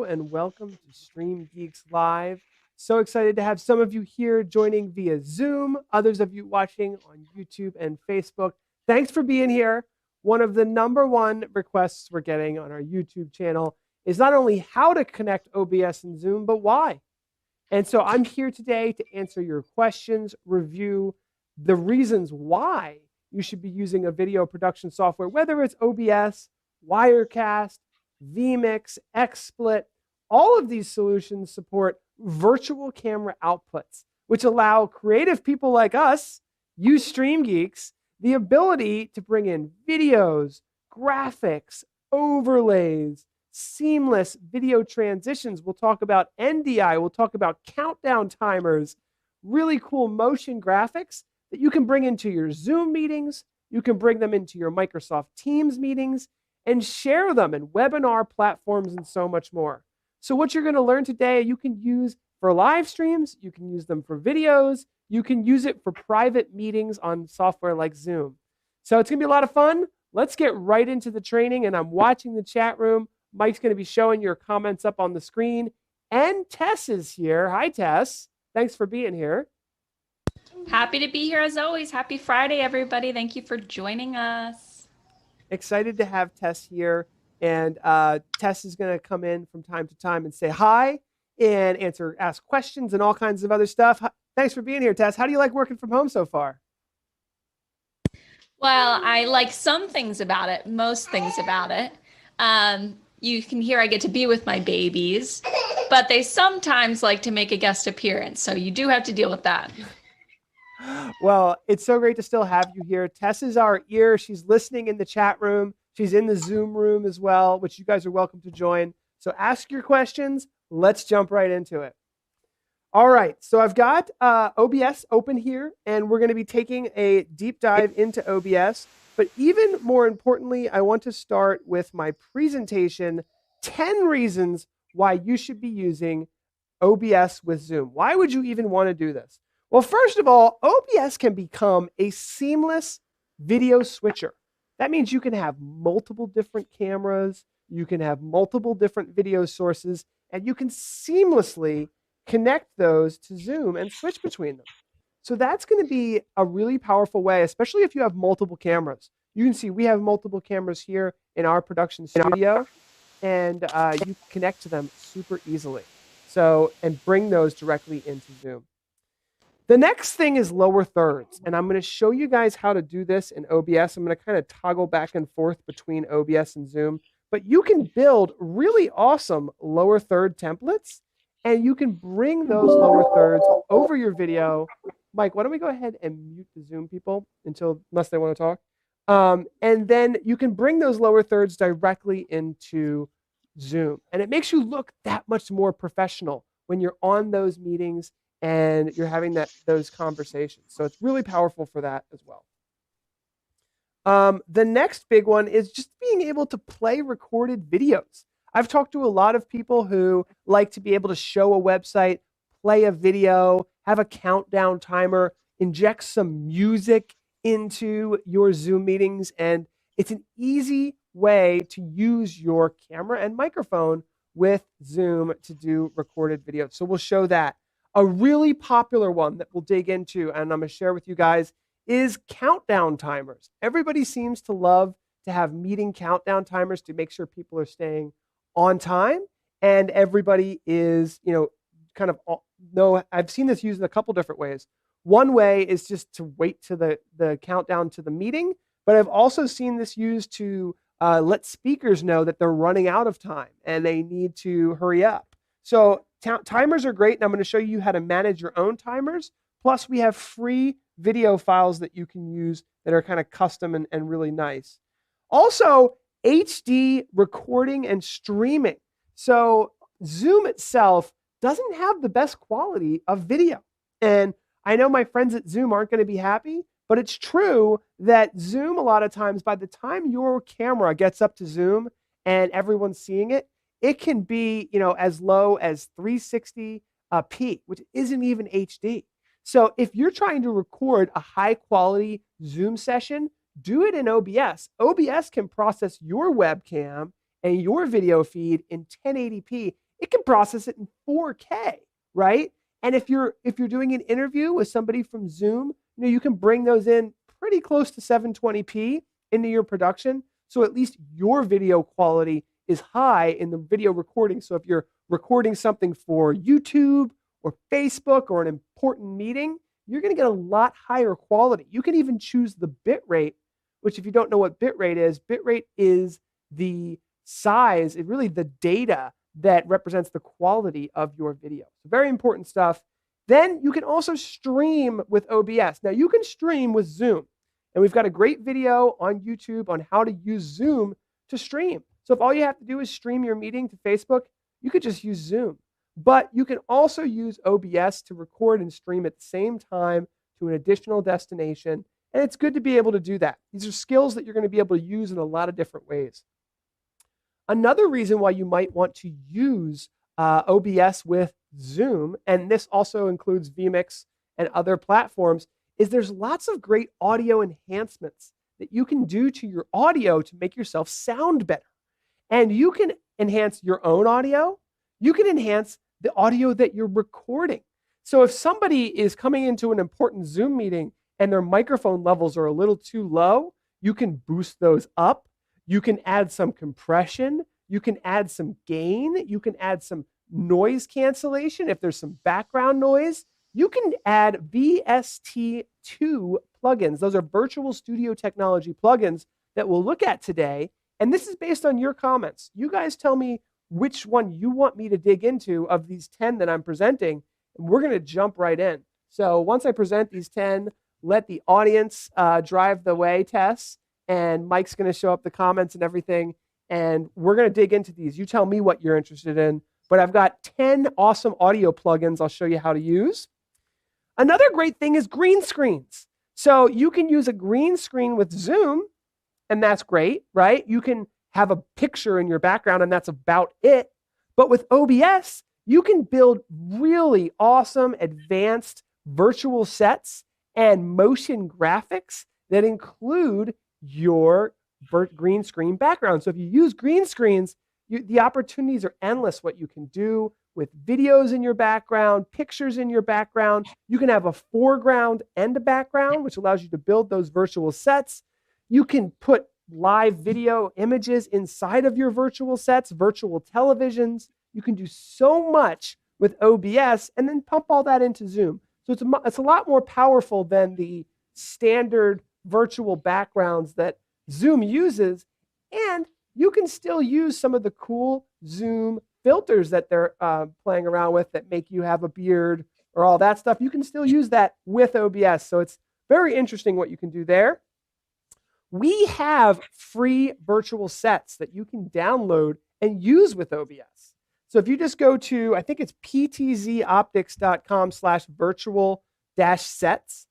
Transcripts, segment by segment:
and welcome to StreamGeeks Live. So excited to have some of you here joining via Zoom, others of you watching on YouTube and Facebook. Thanks for being here. One of the #1 requests we're getting on our YouTube channel is not only how to connect OBS and Zoom, but why. And so I'm here today to answer your questions, review the reasons why you should be using a video production software, whether it's OBS, Wirecast, vMix, XSplit. All of these solutions support virtual camera outputs, which allow creative people like us, you StreamGeeks, the ability to bring in videos, graphics, overlays, seamless video transitions. We'll talk about NDI. We'll talk about countdown timers, really cool motion graphics that you can bring into your Zoom meetings. You can bring them into your Microsoft Teams meetings and share them in webinar platforms and so much more. So what you're going to learn today, you can use for live streams, you can use them for videos, you can use it for private meetings on software like Zoom. So it's going to be a lot of fun. Let's get right into the training, and I'm watching the chat room. Mike's going to be showing your comments up on the screen, and Tess is here. Hi, Tess. Thanks for being here. Happy to be here as always. Happy Friday, everybody. Thank you for joining us. Excited to have Tess here, and Tess is going to come in from time to time and say hi and ask questions and all kinds of other stuff. Thanks for being here, Tess. How do you like working from home so far? Well, I like some things about it, most things about it. You can hear I get to be with my babies, but they sometimes like to make a guest appearance, so you do have to deal with that. Well, it's so great to still have you here. Tess is our ear. She's listening in the chat room. She's in the Zoom room as well, which you guys are welcome to join. So ask your questions. Let's jump right into it. All right. So I've got OBS open here, and we're going to be taking a deep dive into OBS. But even more importantly, I want to start with my presentation, 10 reasons why you should be using OBS with Zoom. Why would you even want to do this? Well, first of all, OBS can become a seamless video switcher. That means you can have multiple different cameras, you can have multiple different video sources, and you can seamlessly connect those to Zoom and switch between them. So that's going to be a really powerful way, especially if you have multiple cameras. You can see we have multiple cameras here in our production studio, and you can connect to them super easily. So, and bring those directly into Zoom. The next thing is lower thirds, and I'm going to show you guys how to do this in OBS. I'm going to kind of toggle back and forth between OBS and Zoom, but you can build really awesome lower third templates, and you can bring those lower thirds over your video. Mike, why don't we go ahead and mute the Zoom people unless they want to talk, and then you can bring those lower thirds directly into Zoom, and it makes you look that much more professional when you're on those meetings and you're having those conversations. So it's really powerful for that as well. The next big one is just being able to play recorded videos. I've talked to a lot of people who like to be able to show a website, play a video, have a countdown timer, inject some music into your Zoom meetings, and it's an easy way to use your camera and microphone with Zoom to do recorded videos. So we'll show that. A really popular one that we'll dig into, and I'm going to share with you guys, is countdown timers. Everybody seems to love to have meeting countdown timers to make sure people are staying on time, and everybody is, I've seen this used in a couple different ways. One way is just to wait to the countdown to the meeting, but I've also seen this used to let speakers know that they're running out of time and they need to hurry up. So timers are great, and I'm going to show you how to manage your own timers. Plus, we have free video files that you can use that are kind of custom and really nice. Also, HD recording and streaming. So Zoom itself doesn't have the best quality of video. And I know my friends at Zoom aren't going to be happy, but it's true that Zoom, a lot of times, by the time your camera gets up to Zoom and everyone's seeing it, it can be, as low as 360p, which isn't even HD. So if you're trying to record a high quality Zoom session, do it in OBS. OBS can process your webcam and your video feed in 1080p, it can process it in 4K, right? And if you're doing an interview with somebody from Zoom, you can bring those in pretty close to 720p into your production. So at least your video quality is high in the video recording. So if you're recording something for YouTube or Facebook or an important meeting, you're going to get a lot higher quality. You can even choose the bit rate, which if you don't know what bit rate is the size, really the data that represents the quality of your video. So very important stuff. Then you can also stream with OBS. Now you can stream with Zoom, and we've got a great video on YouTube on how to use Zoom to stream. So if all you have to do is stream your meeting to Facebook, you could just use Zoom. But you can also use OBS to record and stream at the same time to an additional destination. And it's good to be able to do that. These are skills that you're going to be able to use in a lot of different ways. Another reason why you might want to use OBS with Zoom, and this also includes vMix and other platforms, is there's lots of great audio enhancements that you can do to your audio to make yourself sound better. And you can enhance your own audio. You can enhance the audio that you're recording. So if somebody is coming into an important Zoom meeting and their microphone levels are a little too low, you can boost those up. You can add some compression. You can add some gain. You can add some noise cancellation if there's some background noise. You can add VST2 plugins. Those are virtual studio technology plugins that we'll look at today. And this is based on your comments. You guys tell me which one you want me to dig into of these 10 that I'm presenting, and we're going to jump right in. So once I present these 10, let the audience drive the way, Tess, and Mike's going to show up the comments and everything, and we're going to dig into these. You tell me what you're interested in, but I've got 10 awesome audio plugins I'll show you how to use. Another great thing is green screens. So you can use a green screen with Zoom, and that's great, right? You can have a picture in your background, and that's about it. But with OBS, you can build really awesome advanced virtual sets and motion graphics that include your green screen background. So if you use green screens, the opportunities are endless what you can do with videos in your background, pictures in your background. You can have a foreground and a background, which allows you to build those virtual sets. You can put live video images inside of your virtual sets, virtual televisions. You can do so much with OBS and then pump all that into Zoom. So it's a lot more powerful than the standard virtual backgrounds that Zoom uses. And you can still use some of the cool Zoom filters that they're playing around with that make you have a beard or all that stuff. You can still use that with OBS. So it's very interesting what you can do there. We have free virtual sets that you can download and use with OBS. So if you just go to, I think it's ptzoptics.com/virtual-sets,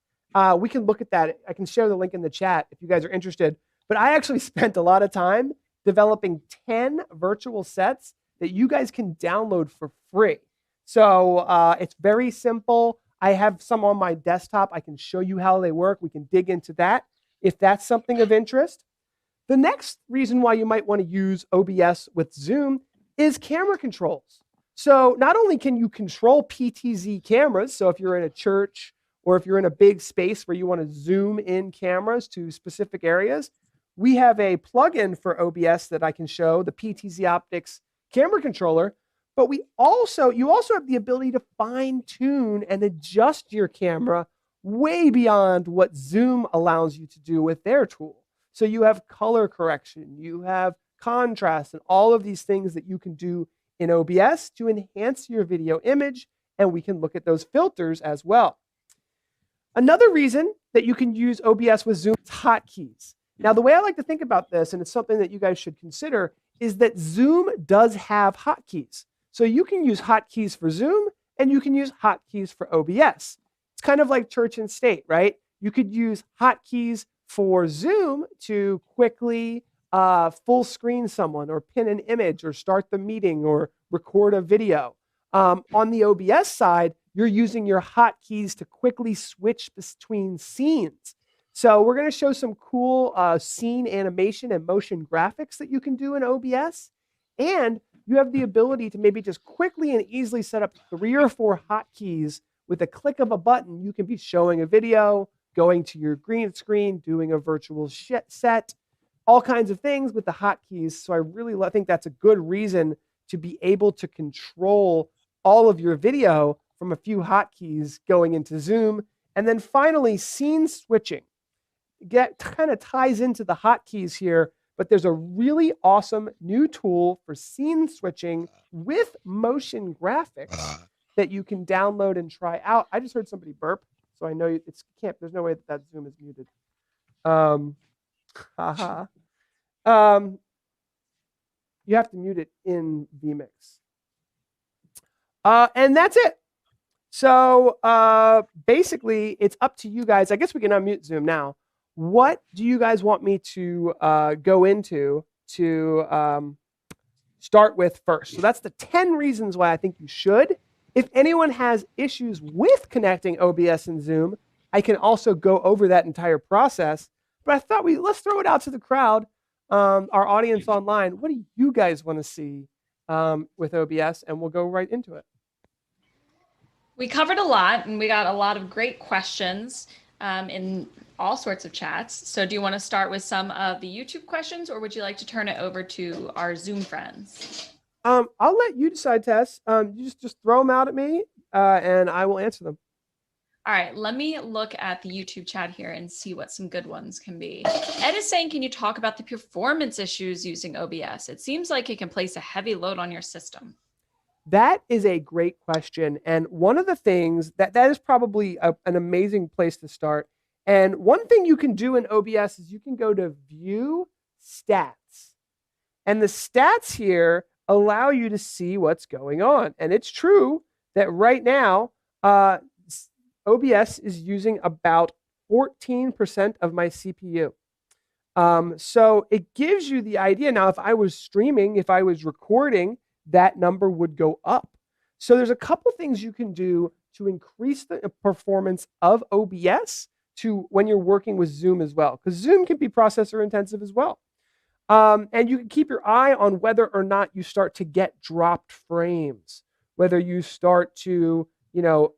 we can look at that. I can share the link in the chat if you guys are interested. But I actually spent a lot of time developing 10 virtual sets that you guys can download for free. So it's very simple. I have some on my desktop. I can show you how they work. We can dig into that if that's something of interest. The next reason why you might want to use OBS with Zoom is camera controls. So not only can you control PTZ cameras, so if you're in a church or if you're in a big space where you want to zoom in cameras to specific areas, we have a plugin for OBS that I can show, the PTZ Optics camera controller, but you also have the ability to fine tune and adjust your camera way beyond what Zoom allows you to do with their tool. So you have color correction, you have contrast, and all of these things that you can do in OBS to enhance your video image, and we can look at those filters as well. Another reason that you can use OBS with Zoom is hotkeys. Now, the way I like to think about this, and it's something that you guys should consider, is that Zoom does have hotkeys. So you can use hotkeys for Zoom, and you can use hotkeys for OBS. It's kind of like church and state, right? You could use hotkeys for Zoom to quickly full screen someone or pin an image or start the meeting or record a video. On the OBS side, you're using your hotkeys to quickly switch between scenes. So we're going to show some cool scene animation and motion graphics that you can do in OBS. And you have the ability to maybe just quickly and easily set up 3 or 4 hotkeys with a click of a button. You can be showing a video, going to your green screen, doing a virtual set, all kinds of things with the hotkeys. So I really think that's a good reason to be able to control all of your video from a few hotkeys going into Zoom. And then finally, scene switching. Kind of ties into the hotkeys here, but there's a really awesome new tool for scene switching with motion graphics that you can download and try out. I just heard somebody burp, so I know it's can't. There's no way that Zoom is muted. You have to mute it in vMix. And that's it. So basically, it's up to you guys. I guess we can unmute Zoom now. What do you guys want me to go into to start with first? So that's the 10 reasons why I think you should. If anyone has issues with connecting OBS and Zoom, I can also go over that entire process. But I thought let's throw it out to the crowd, our audience online. What do you guys want to see with OBS? And we'll go right into it. We covered a lot, and we got a lot of great questions in all sorts of chats. So do you want to start with some of the YouTube questions, or would you like to turn it over to our Zoom friends? I'll let you decide, Tess. You just throw them out at me, and I will answer them. All right, let me look at the YouTube chat here and see what some good ones can be. Ed is saying, can you talk about the performance issues using OBS? It seems like it can place a heavy load on your system. That is a great question. And one of the things that is probably an amazing place to start. And one thing you can do in OBS is you can go to View Stats. And the stats here allow you to see what's going on. And it's true that right now, OBS is using about 14% of my CPU. So it gives you the idea. Now, if I was streaming, if I was recording, that number would go up. So there's a couple things you can do to increase the performance of OBS to when you're working with Zoom as well, because Zoom can be processor intensive as well. And you can keep your eye on whether or not you start to get dropped frames, whether you start to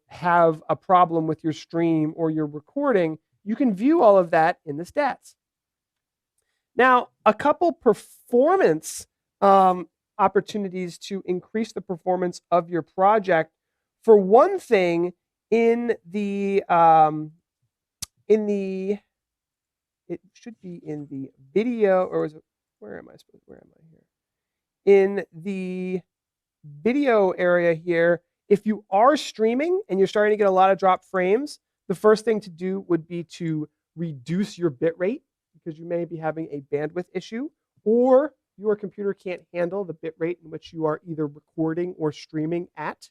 have a problem with your stream or your recording. You can view all of that in the stats. Now, a couple performance opportunities to increase the performance of your project. For one thing, it should be in the video, or is it, where am I here? In the video area here, if you are streaming and you're starting to get a lot of drop frames, the first thing to do would be to reduce your bit rate, because you may be having a bandwidth issue, or your computer can't handle the bit rate in which you are either recording or streaming at.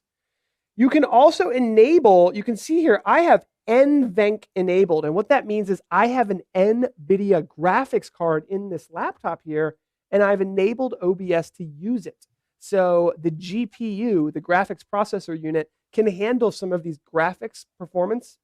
You can also enable, you can see here, I have NVENC enabled. And what that means is I have an NVIDIA graphics card in this laptop here, and I've enabled OBS to use it. So the GPU, the graphics processor unit, can handle some of these graphics performance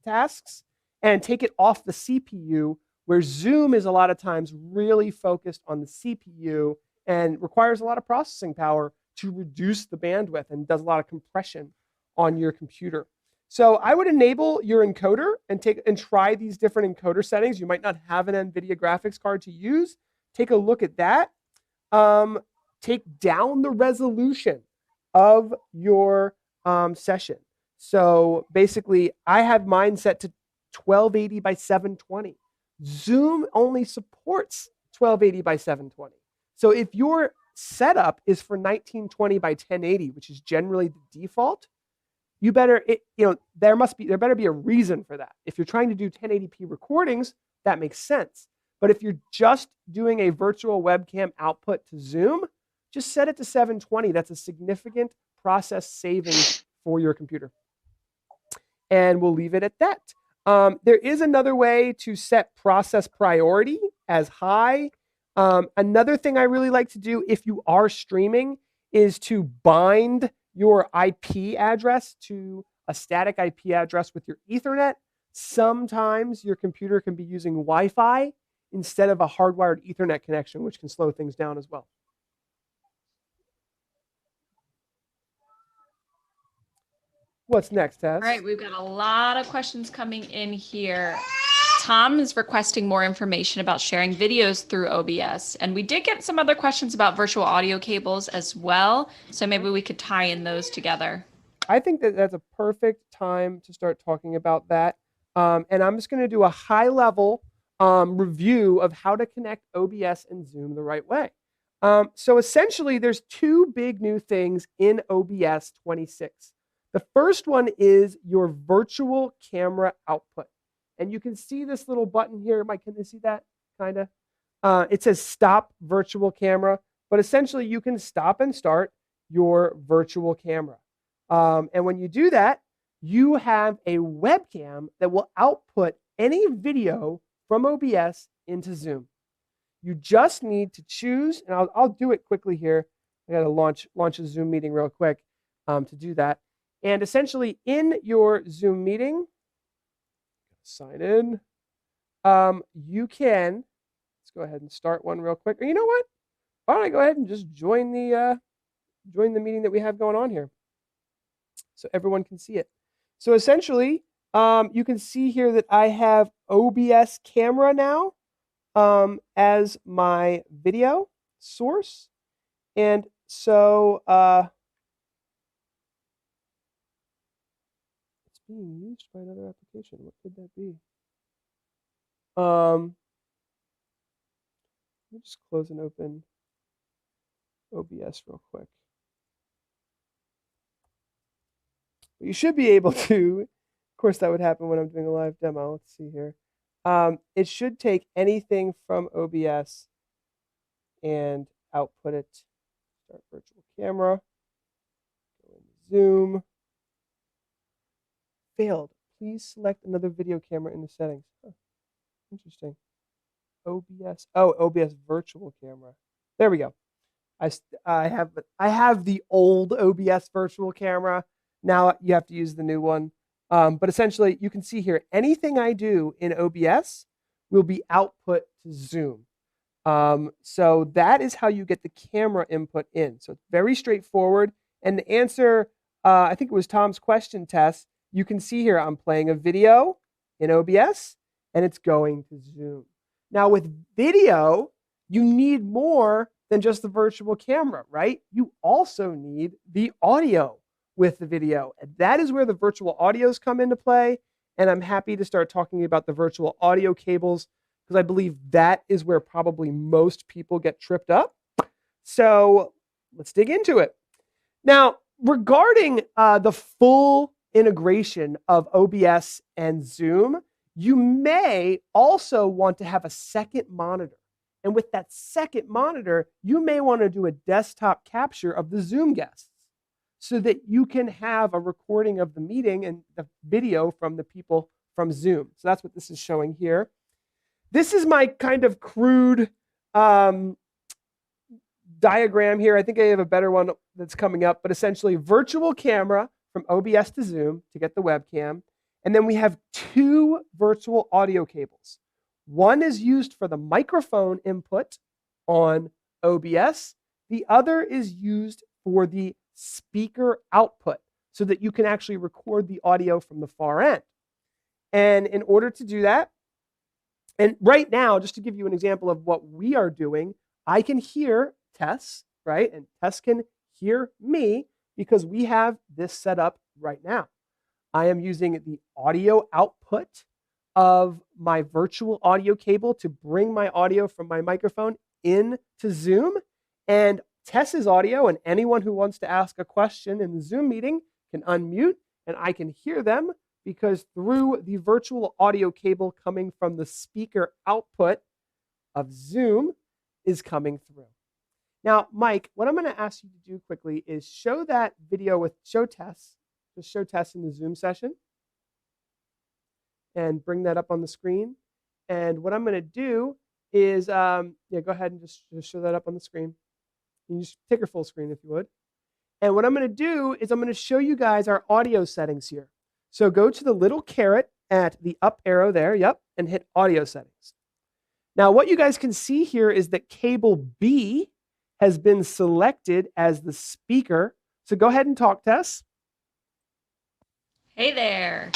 tasks and take it off the CPU, where Zoom is a lot of times really focused on the CPU and requires a lot of processing power to reduce the bandwidth and does a lot of compression on your computer. So I would enable your encoder and try these different encoder settings. You might not have an NVIDIA graphics card to use. Take a look at that. Take down the resolution of your session. So basically, I have mine set to 1280 by 720. Zoom only supports 1280 by 720. So if your setup is for 1920 by 1080, which is generally the default, there better be a reason for that. If you're trying to do 1080p recordings, that makes sense. But if you're just doing a virtual webcam output to Zoom, just set it to 720. That's a significant process savings for your computer. And we'll leave it at that. There is another way to set process priority as high. Another thing I really like to do if you are streaming is to bind your IP address to a static IP address with your Ethernet. Sometimes your computer can be using Wi-Fi instead of a hardwired Ethernet connection, which can slow things down as well. What's next, Tess? All right, we've got a lot of questions coming in here. Tom is requesting more information about sharing videos through OBS. And we did get some other questions about virtual audio cables as well. So maybe we could tie in those together. I think that that's a perfect time to start talking about that. And I'm just going to do a high-level review of how to connect OBS and Zoom the right way. So essentially, there's two big new things in OBS 26. The first one is your virtual camera output. And you can see this little button here. Mike, can you see that? Kind of. It says stop virtual camera. But essentially, you can stop and start your virtual camera. And when you do that, you have a webcam that will output any video from OBS into Zoom. You just need to choose, and I'll do it quickly here. I got to launch a Zoom meeting real quick to do that. And essentially, in your Zoom meeting, sign in. You can, let's go ahead and start one real quick. Or you know what? Why don't I go ahead and just join the meeting that we have going on here, so everyone can see it. So essentially, you can see here that I have OBS camera now as my video source. And so it's being used by another application. What could that be? Let me just close and open OBS real quick. But you should be able to, of course that would happen when I'm doing a live demo. Let's see here. It should take anything from OBS and output it. Start virtual camera. Go into Zoom. Failed. Please select another video camera in the settings. Huh. Interesting. OBS. Oh, OBS virtual camera. There we go. I have the old OBS virtual camera. Now you have to use the new one. But essentially, you can see here, anything I do in OBS will be output to Zoom. So that is how you get the camera input in. So it's very straightforward. And to answer, I think it was Tom's question, Tess, you can see here I'm playing a video in OBS, and it's going to Zoom. Now with video, you need more than just the virtual camera, right? You also need the audio with the video. And that is where the virtual audios come into play. And I'm happy to start talking about the virtual audio cables because I believe that is where probably most people get tripped up. So let's dig into it. Now, regarding the full integration of OBS and Zoom, you may also want to have a second monitor. And with that second monitor, you may want to do a desktop capture of the Zoom guests, so that you can have a recording of the meeting and the video from the people from Zoom. So that's what this is showing here. This is my kind of crude diagram here. I think I have a better one that's coming up, but essentially virtual camera from OBS to Zoom to get the webcam. And then we have two virtual audio cables. One is used for the microphone input on OBS. The other is used for the speaker output so that you can actually record the audio from the far end. And in order to do that, and right now, just to give you an example of what we are doing, I can hear Tess, right? And Tess can hear me because we have this set up right now. I am using the audio output of my virtual audio cable to bring my audio from my microphone into Zoom, and Tess's audio, and anyone who wants to ask a question in the Zoom meeting can unmute, and I can hear them because through the virtual audio cable coming from the speaker output of Zoom is coming through. Now, Mike, what I'm going to ask you to do quickly is show that video show Tess in the Zoom session and bring that up on the screen. And what I'm going to do is, go ahead and just show that up on the screen. You just take her full screen if you would. And what I'm going to do is I'm going to show you guys our audio settings here. So go to the little caret at the up arrow there, and hit audio settings. Now what you guys can see here is that cable B has been selected as the speaker. So go ahead and talk, Tess. Hey there.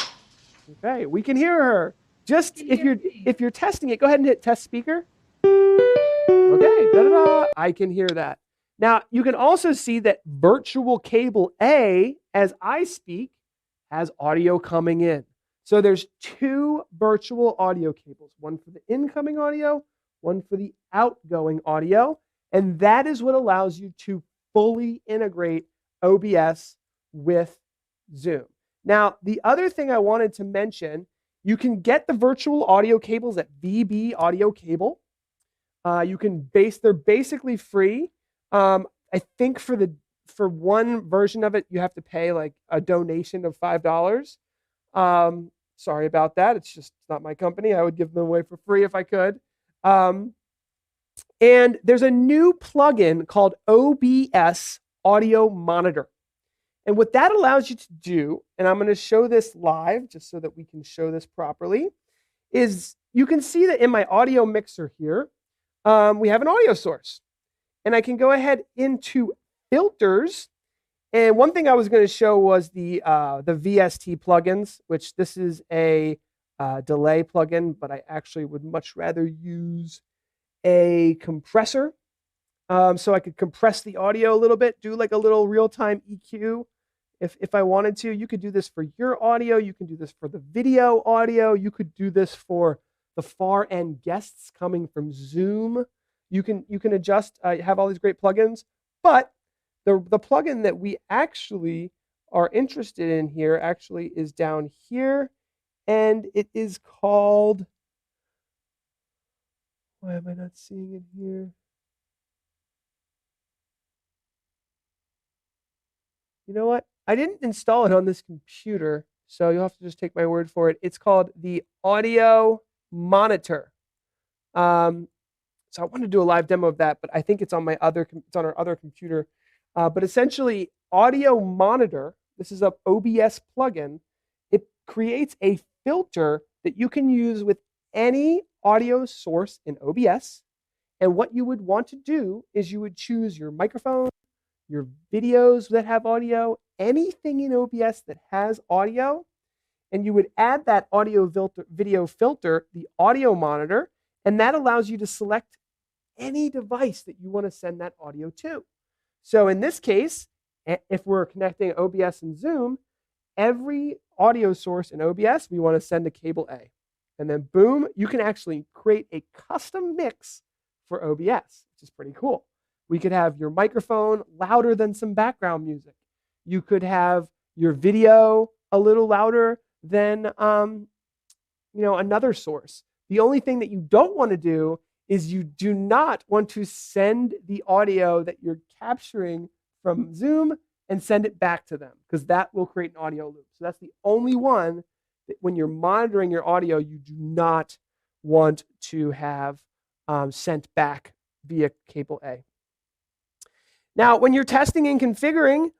Okay, we can hear her. Just if you're testing it, go ahead and hit test speaker. Okay, da-da-da. I can hear that. Now, you can also see that virtual cable A, as I speak, has audio coming in. So there's two virtual audio cables, one for the incoming audio, one for the outgoing audio. And that is what allows you to fully integrate OBS with Zoom. Now, the other thing I wanted to mention, you can get the virtual audio cables at VB Audio Cable. They're basically free. I think for one version of it, you have to pay like a donation of $5. Sorry about that. It's not my company. I would give them away for free if I could. And there's a new plugin called OBS Audio Monitor. And what that allows you to do, and I'm going to show this live just so that we can show this properly, is you can see that in my audio mixer here, we have an audio source. And I can go ahead into filters. And one thing I was going to show was the VST plugins, which this is a delay plugin, but I actually would much rather use a compressor. So I could compress the audio a little bit, do like a little real-time EQ if I wanted to. You could do this for your audio. You can do this for the video audio. You could do this for the far end guests coming from Zoom. You can adjust, have all these great plugins, but the plugin that we actually are interested in here actually is down here, and it is called, why am I not seeing it here? You know what? I didn't install it on this computer, so you'll have to just take my word for it. It's called the Audio Monitor. So I wanted to do a live demo of that, but I think it's on our other computer. But essentially, Audio Monitor, this is a OBS plugin. It creates a filter that you can use with any audio source in OBS. And what you would want to do is you would choose your microphone, your videos that have audio, anything in OBS that has audio, and you would add that video filter, the audio monitor, and that allows you to select any device that you want to send that audio to. So in this case, if we're connecting OBS and Zoom, every audio source in OBS, we want to send to cable A. And then boom, you can actually create a custom mix for OBS, which is pretty cool. We could have your microphone louder than some background music. You could have your video a little louder than another source. The only thing that you don't want to do is you do not want to send the audio that you're capturing from Zoom and send it back to them, because that will create an audio loop. So that's the only one that when you're monitoring your audio, you do not want to have sent back via cable A. Now, when you're testing and configuring,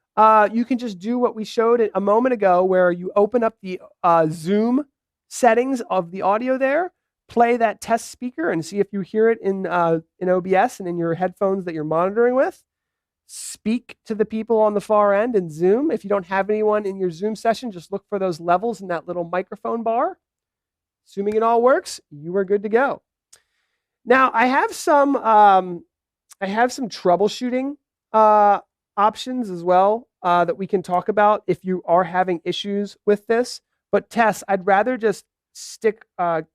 you can just do what we showed a moment ago, where you open up the Zoom settings of the audio there, play that test speaker and see if you hear it in OBS and in your headphones that you're monitoring with. Speak to the people on the far end in Zoom. If you don't have anyone in your Zoom session, just look for those levels in that little microphone bar. Assuming it all works, you are good to go. Now, I have some troubleshooting options as well that we can talk about if you are having issues with this. But Tess, I'd rather just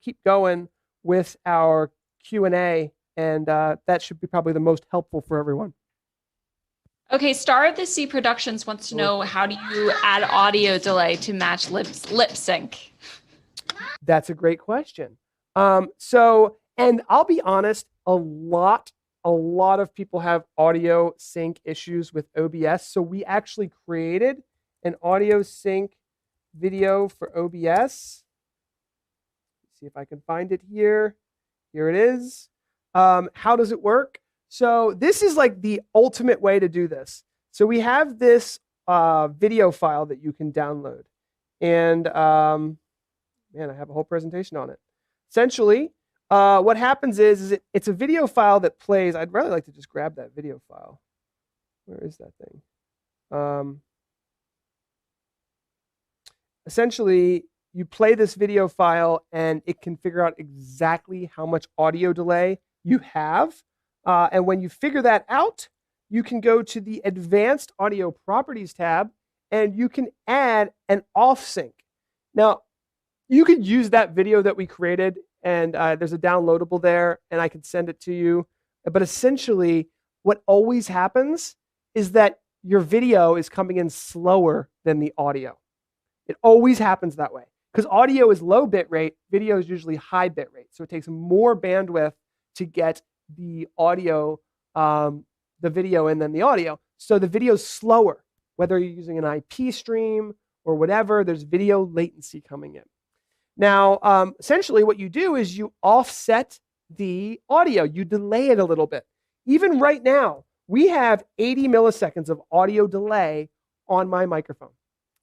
keep going with our Q&A, and that should be probably the most helpful for everyone. Okay, Star of the Sea Productions wants to know, how do you add audio delay to match lip sync? That's a great question. And I'll be honest, a lot of people have audio sync issues with OBS. So we actually created an audio sync video for OBS. Let's see if I can find it here. Here it is. How does it work? So this is like the ultimate way to do this. So we have this video file that you can download. And man, I have a whole presentation on it. Essentially, what happens is it's a video file that plays. I'd really like to just grab that video file. Where is that thing? essentially you play this video file and it can figure out exactly how much audio delay you have. And when you figure that out, you can go to the Advanced Audio Properties tab and you can add an off sync. Now, you could use that video that we created, and there's a downloadable there, and I can send it to you. But essentially, what always happens is that your video is coming in slower than the audio. It always happens that way because audio is low bit rate, video is usually high bit rate. So it takes more bandwidth to get the audio, the video in than the audio. So the video is slower, whether you're using an IP stream or whatever, there's video latency coming in. Now, essentially what you do is you offset the audio, you delay it a little bit. Even right now, we have 80 milliseconds of audio delay on my microphone.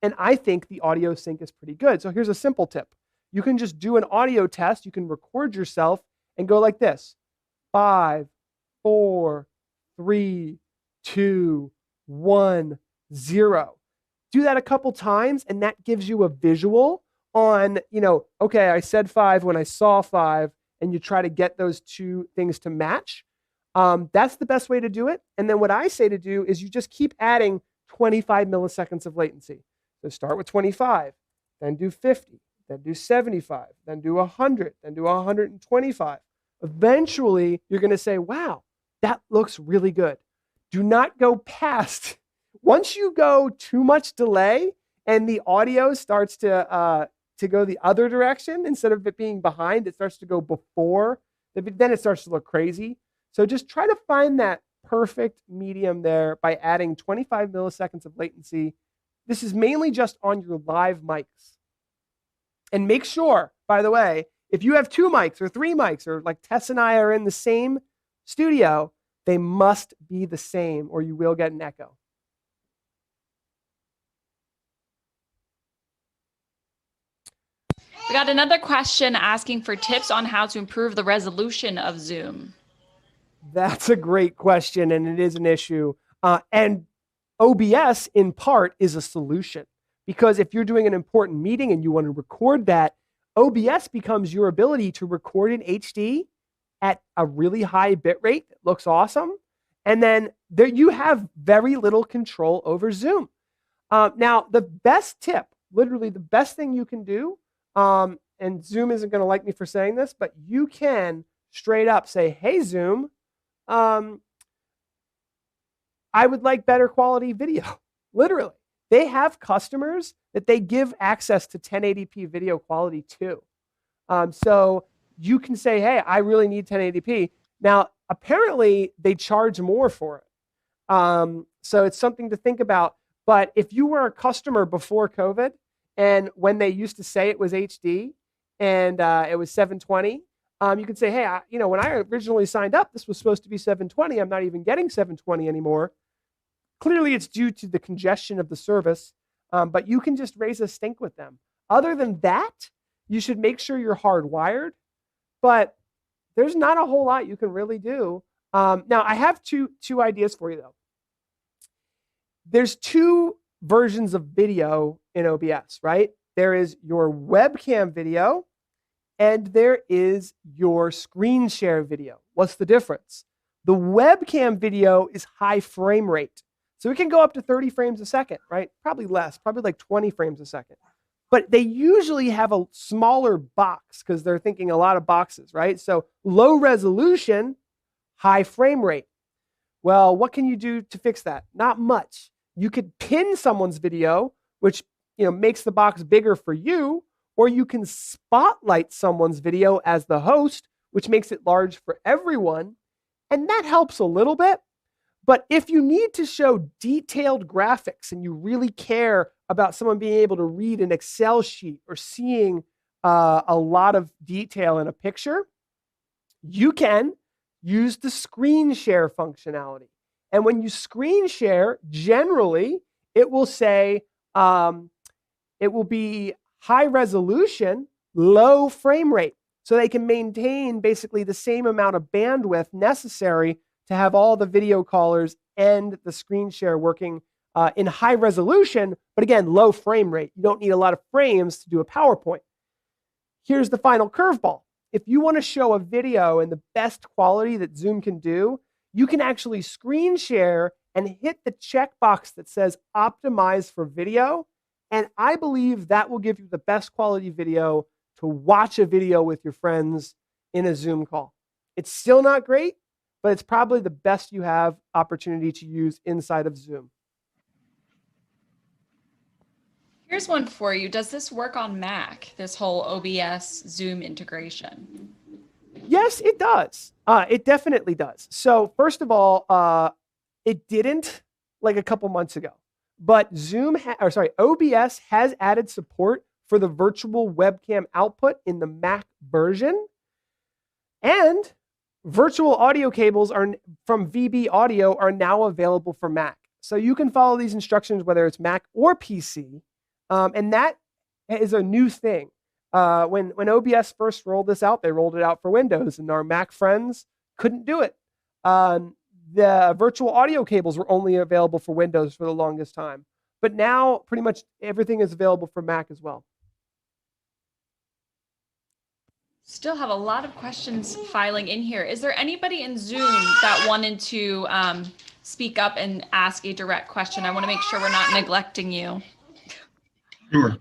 And I think the audio sync is pretty good. So here's a simple tip. You can just do an audio test. You can record yourself and go like this. 5, 4, 3, 2, 1, 0. Do that a couple times, and that gives you a visual on, okay, I said 5 when I saw 5, and you try to get those two things to match. That's the best way to do it. And then what I say to do is you just keep adding 25 milliseconds of latency. So start with 25, then do 50, then do 75, then do 100, then do 125. Eventually, you're going to say, wow, that looks really good. Do not go past. Once you go too much delay and the audio starts to go the other direction, instead of it being behind, it starts to go before, then it starts to look crazy. So just try to find that perfect medium there by adding 25 milliseconds of latency. This is mainly just on your live mics. And make sure, by the way, if you have 2 mics or 3 mics, or like Tess and I are in the same studio, they must be the same or you will get an echo. We got another question asking for tips on how to improve the resolution of Zoom. That's a great question, and it is an issue. And OBS, in part, is a solution. Because if you're doing an important meeting and you want to record that, OBS becomes your ability to record in HD at a really high bit rate that looks awesome. And then there you have very little control over Zoom. Now, the best tip, literally the best thing you can do, and Zoom isn't going to like me for saying this, but you can straight up say, hey, Zoom, I would like better quality video. Literally. They have customers that they give access to 1080p video quality to. So you can say, hey, I really need 1080p. Now, apparently, they charge more for it. So it's something to think about. But if you were a customer before COVID, and when they used to say it was HD and it was 720, you could say, hey, when I originally signed up, this was supposed to be 720. I'm not even getting 720 anymore. Clearly, it's due to the congestion of the service, but you can just raise a stink with them. Other than that, you should make sure you're hardwired, but there's not a whole lot you can really do. Now, I have two ideas for you, though. There's 2 versions of video in OBS, right? There is your webcam video, and there is your screen share video. What's the difference? The webcam video is high frame rate. So it can go up to 30 frames a second, right? Probably less, probably like 20 frames a second. But they usually have a smaller box because they're thinking a lot of boxes, right? So low resolution, high frame rate. Well, what can you do to fix that? Not much. You could pin someone's video, which makes the box bigger for you, or you can spotlight someone's video as the host, which makes it large for everyone. And that helps a little bit. But if you need to show detailed graphics and you really care about someone being able to read an Excel sheet or seeing a lot of detail in a picture, you can use the screen share functionality. And when you screen share, generally, it will say, it will be high resolution, low frame rate. So they can maintain basically the same amount of bandwidth necessary to have all the video callers and the screen share working in high resolution, but again, low frame rate. You don't need a lot of frames to do a PowerPoint. Here's the final curveball. If you want to show a video in the best quality that Zoom can do, you can actually screen share and hit the checkbox that says optimize for video. And I believe that will give you the best quality video to watch a video with your friends in a Zoom call. It's still not great, but it's probably the best you have opportunity to use inside of Zoom. Here's one for you. Does this work on Mac, this whole OBS Zoom integration? Yes, it does. It definitely does. So first of all, it didn't like a couple months ago, but OBS has added support for the virtual webcam output in the Mac version, and virtual audio cables from VB Audio are now available for Mac. So you can follow these instructions whether it's Mac or PC, and that is a new thing. When OBS first rolled this out, they rolled it out for Windows, and our Mac friends couldn't do it. The virtual audio cables were only available for Windows for the longest time. But now pretty much everything is available for Mac as well. Still have a lot of questions filing in here. Is there anybody in Zoom that wanted to speak up and ask a direct question? I want to make sure we're not neglecting you. Sure.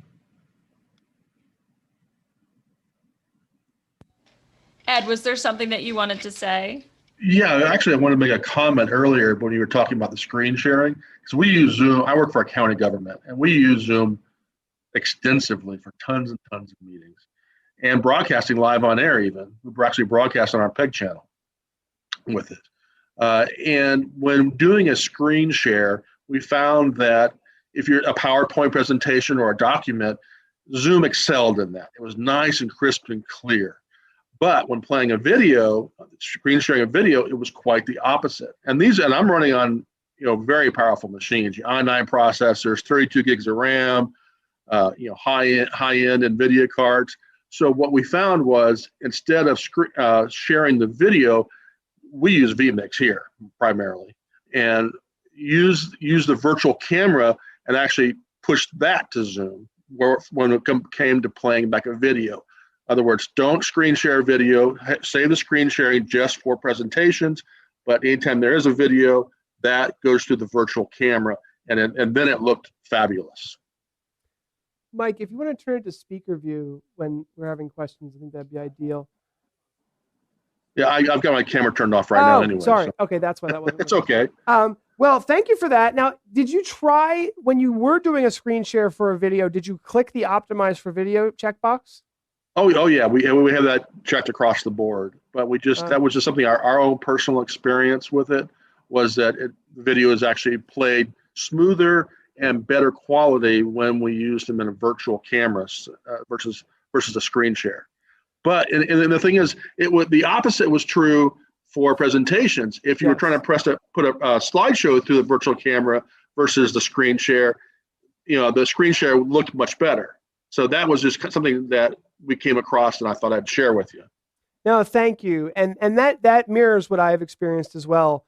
Ed, was there something that you wanted to say? Yeah, actually, I wanted to make a comment earlier when you were talking about the screen sharing. Because we use Zoom. I work for a county government, and we use Zoom extensively for tons and tons of meetings. And broadcasting live on air even. We actually broadcast on our PEG channel with it. And when doing a screen share, we found that if you're a PowerPoint presentation or a document, Zoom excelled in that. It was nice and crisp and clear. But when playing a video, screen sharing a video, it was quite the opposite. And I'm running on very powerful machines, i9 processors, 32 gigs of RAM, high-end NVIDIA cards. So what we found was instead of sharing the video, we use vMix here primarily, and use the virtual camera and actually pushed that to Zoom when it came to playing back a video. In other words, don't screen share video, save the screen sharing just for presentations, but anytime there is a video, that goes to the virtual camera, and then it looked fabulous. Mike, if you want to turn to speaker view when we're having questions, I think that'd be ideal. Yeah, I've got my camera turned off right now anyway. Sorry. So. Okay, that's why that wasn't. It's okay. Well, thank you for that. Now, did you try, when you were doing a screen share for a video, did you click the optimize for video checkbox? Oh yeah, we have that checked across the board, but that was just something our own personal experience with it was that the video is actually played smoother and better quality when we used them in a virtual cameras versus a screen share. But and the thing is, the opposite was true for presentations. If you were trying to put a slideshow through the virtual camera versus the screen share, the screen share looked much better. So that was just something that we came across, and I thought I'd share with you. No, thank you. And that mirrors what I've experienced as well.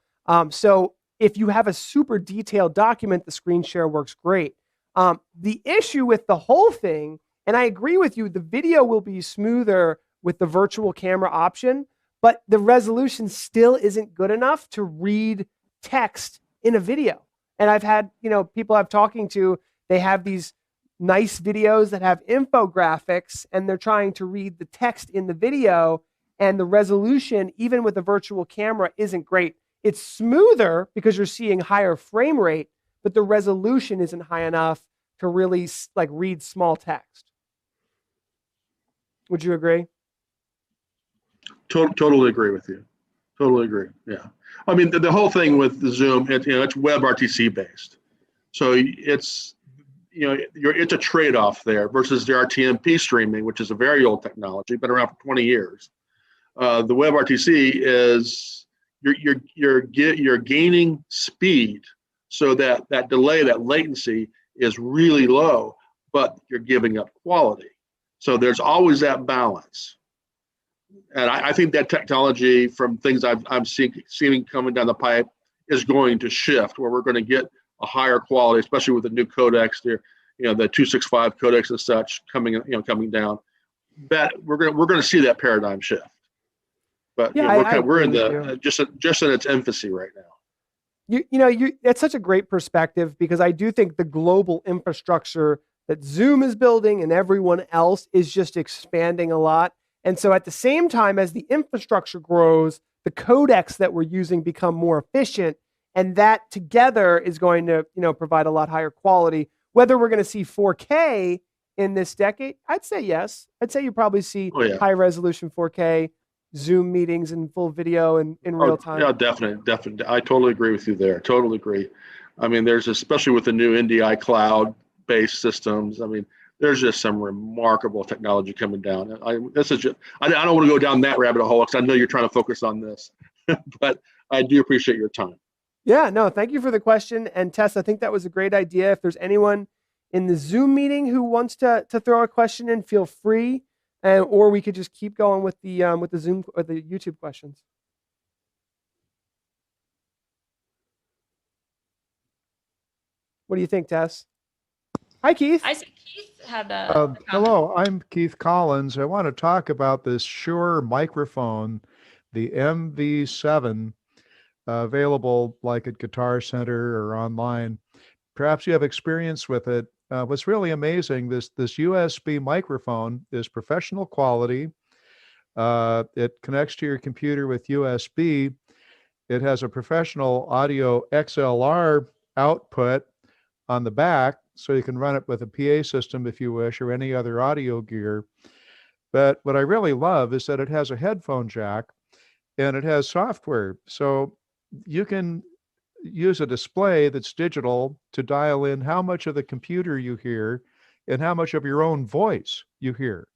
So if you have a super detailed document, the screen share works great. The issue with the whole thing, and I agree with you, the video will be smoother with the virtual camera option, but the resolution still isn't good enough to read text in a video. And I've had, people I'm talking to, they have these nice videos that have infographics, and they're trying to read the text in the video, and the resolution, even with the virtual camera, isn't great. It's smoother because you're seeing higher frame rate, but the resolution isn't high enough to really read small text. Would you agree? Totally agree with you. Totally agree. Yeah. I mean, the whole thing with the Zoom, it's WebRTC based. So it's a trade-off there versus the RTMP streaming, which is a very old technology, been around for 20 years. The WebRTC is you're gaining speed, so that delay, that latency is really low, but you're giving up quality. So there's always that balance. And I think that technology, from things I'm seeing coming down the pipe, is going to shift, where we're going to get a higher quality, especially with the new codecs there, the 265 codecs and such coming down. That we're going to see that paradigm shift. But Yeah, we're in the just in its infancy right now. It's such a great perspective, because I do think the global infrastructure that Zoom is building and everyone else is just expanding a lot. And so at the same time as the infrastructure grows, the codecs that we're using become more efficient, and that together is going to, provide a lot higher quality. Whether we're going to see 4K in this decade, I'd say yes. I'd say you probably see high resolution 4K Zoom meetings in full video and in real time. Yeah, definitely. I totally agree with you there. Totally agree. I mean, there's, especially with the new NDI cloud-based systems, I mean, there's just some remarkable technology coming down. I don't want to go down that rabbit hole, because I know you're trying to focus on this, but I do appreciate your time. Yeah, no, thank you for the question. And Tess, I think that was a great idea. If there's anyone in the Zoom meeting who wants to throw a question in, feel free. Or we could just keep going with the Zoom or the YouTube questions. What do you think, Tess? Hi, Keith. I see Keith had a hello, I'm Keith Collins. I want to talk about this Shure microphone, the MV7, available like at Guitar Center or online. Perhaps you have experience with it. What's really amazing, this USB microphone is professional quality. It connects to your computer with USB. It has a professional audio XLR output on the back, so you can run it with a PA system if you wish, or any other audio gear. But what I really love is that it has a headphone jack, and it has software. So you can use a display that's digital to dial in how much of the computer you hear and how much of your own voice you hear.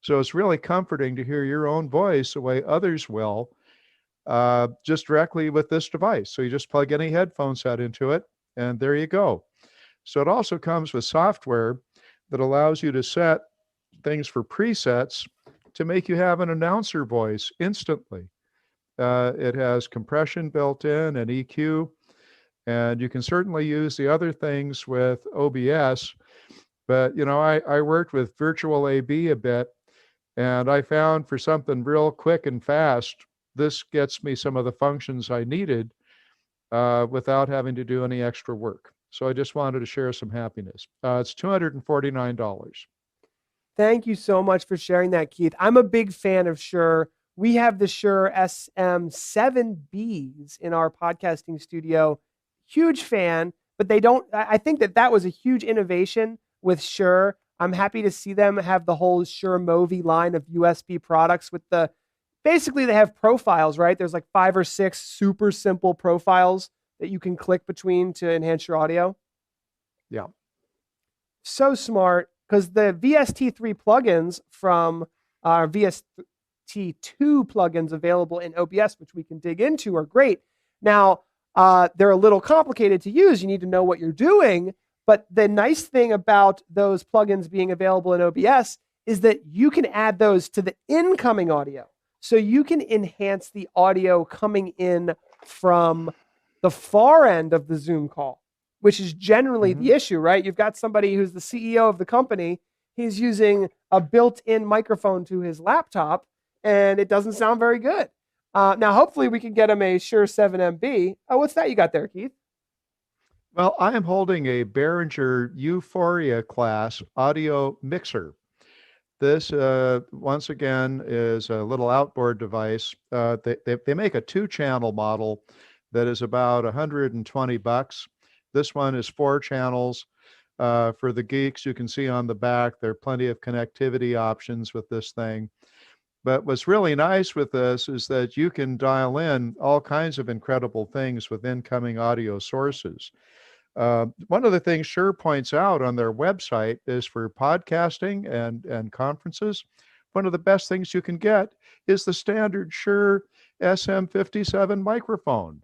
So it's really comforting to hear your own voice the way others will, just directly with this device. So you just plug any headphone set into it, and there you go. So it also comes with software that allows you to set things for presets to make you have an announcer voice instantly. It has compression built in and EQ, and you can certainly use the other things with OBS. But, I worked with virtual AB a bit, and I found for something real quick and fast, this gets me some of the functions I needed without having to do any extra work. So I just wanted to share some happiness. It's $249. Thank you so much for sharing that, Keith. I'm a big fan of Shure. We have the Shure SM7Bs in our podcasting studio. Huge fan, but I think that was a huge innovation with Shure. I'm happy to see them have the whole Shure Movi line of USB products with basically they have profiles, right? There's like 5 or 6 super simple profiles that you can click between to enhance your audio. Yeah. So smart, because the VST3 plugins from our VST2 plugins available in OBS, which we can dig into, are great. Now, they're a little complicated to use. You need to know what you're doing. But the nice thing about those plugins being available in OBS is that you can add those to the incoming audio. So you can enhance the audio coming in from the far end of the Zoom call, which is generally the issue, right? You've got somebody who's the CEO of the company. He's using a built-in microphone to his laptop, and it doesn't sound very good. Now, hopefully we can get him a Shure 7MB. What's that you got there, Keith? Well, I am holding a Behringer Euphoria class audio mixer. This, once again, is a little outboard device. They make a 2-channel model that is about $120. This one is 4 channels. For the geeks, you can see on the back, there are plenty of connectivity options with this thing. But what's really nice with this is that you can dial in all kinds of incredible things with incoming audio sources. One of the things Shure points out on their website is for podcasting and conferences, one of the best things you can get is the standard Shure SM57 microphone.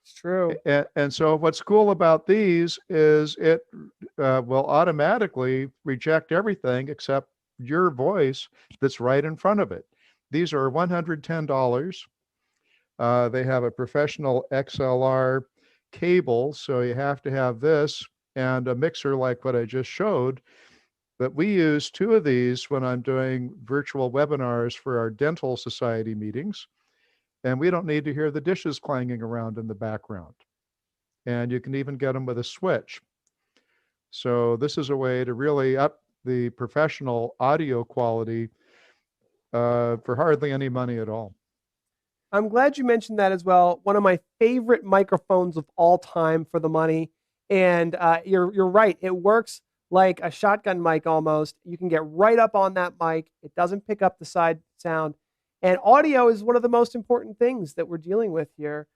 It's true. And so what's cool about these is it will automatically reject everything except your voice that's right in front of it. These are $110. They have a professional XLR cable, so you have to have this and a mixer like what I just showed. But we use 2 of these when I'm doing virtual webinars for our dental society meetings, and we don't need to hear the dishes clanging around in the background. And you can even get them with a switch. So this is a way to really up the professional audio quality for hardly any money at all. I'm glad you mentioned that as well. One of my favorite microphones of all time for the money. And you're right. It works like a shotgun mic almost. You can get right up on that mic. It doesn't pick up the side sound. And audio is one of the most important things that we're dealing with here.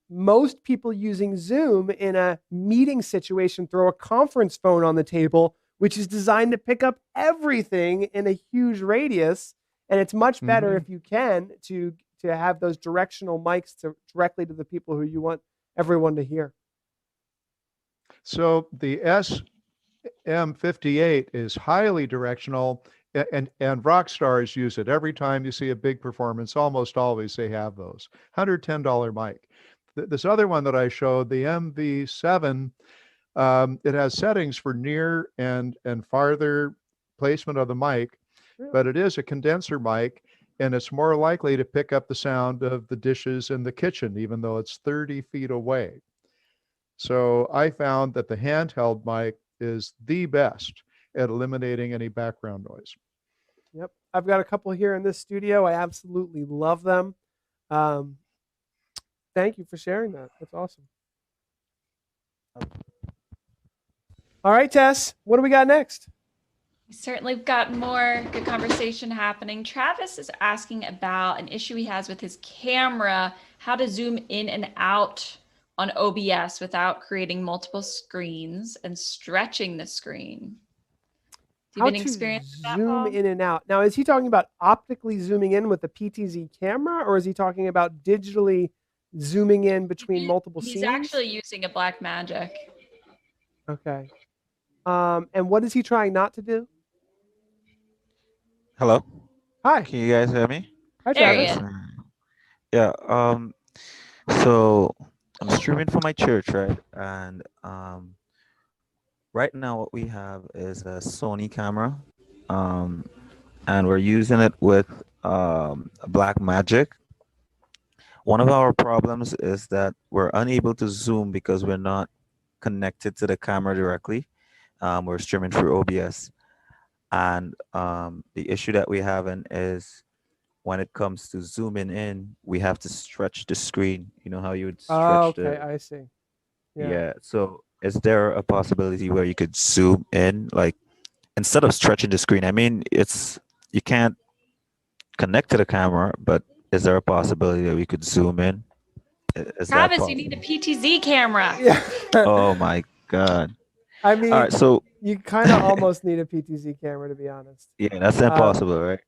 Most people using Zoom in a meeting situation throw a conference phone on the table, which is designed to pick up everything in a huge radius. And it's much better if you can to have those directional mics directly to the people who you want everyone to hear. So the SM58 is highly directional, and rock stars use it. Every time you see a big performance, almost always they have those. $110 mic. This other one that I showed, the MV7, it has settings for near and farther placement of the mic, but it is a condenser mic, and it's more likely to pick up the sound of the dishes in the kitchen, even though it's 30 feet away. So I found that the handheld mic is the best at eliminating any background noise. Yep. I've got a couple here in this studio. I absolutely love them. Thank you for sharing that. That's awesome. All right, Tess, what do we got next? We certainly got more good conversation happening. Travis is asking about an issue he has with his camera, how to zoom in and out on OBS without creating multiple screens and stretching the screen. Do you have any experience with that, zoom Paul? in and out? Now, is he talking about optically zooming in with a PTZ camera, or is he talking about digitally zooming in between multiple scenes? He's actually using a Blackmagic. Okay. And what is he trying not to do? Hello. Hi. Can you guys hear me? Hi, There he Travis. is. Yeah. So I'm streaming for my church, right? And right now what we have is a Sony camera, and we're using it with a Blackmagic. One of our problems is that we're unable to zoom because we're not connected to the camera directly. We're streaming through OBS. And the issue that we're having is when it comes to zooming in, we have to stretch the screen. You know how you would stretch I see. Yeah. So is there a possibility where you could zoom in, like instead of stretching the screen? I mean, you can't connect to the camera, but is there a possibility that we could zoom in? Is that Travis, you need a PTZ camera. Yeah. Oh my God. I mean, All right, so you kind of almost need a PTZ camera, to be honest. yeah, that's impossible, right?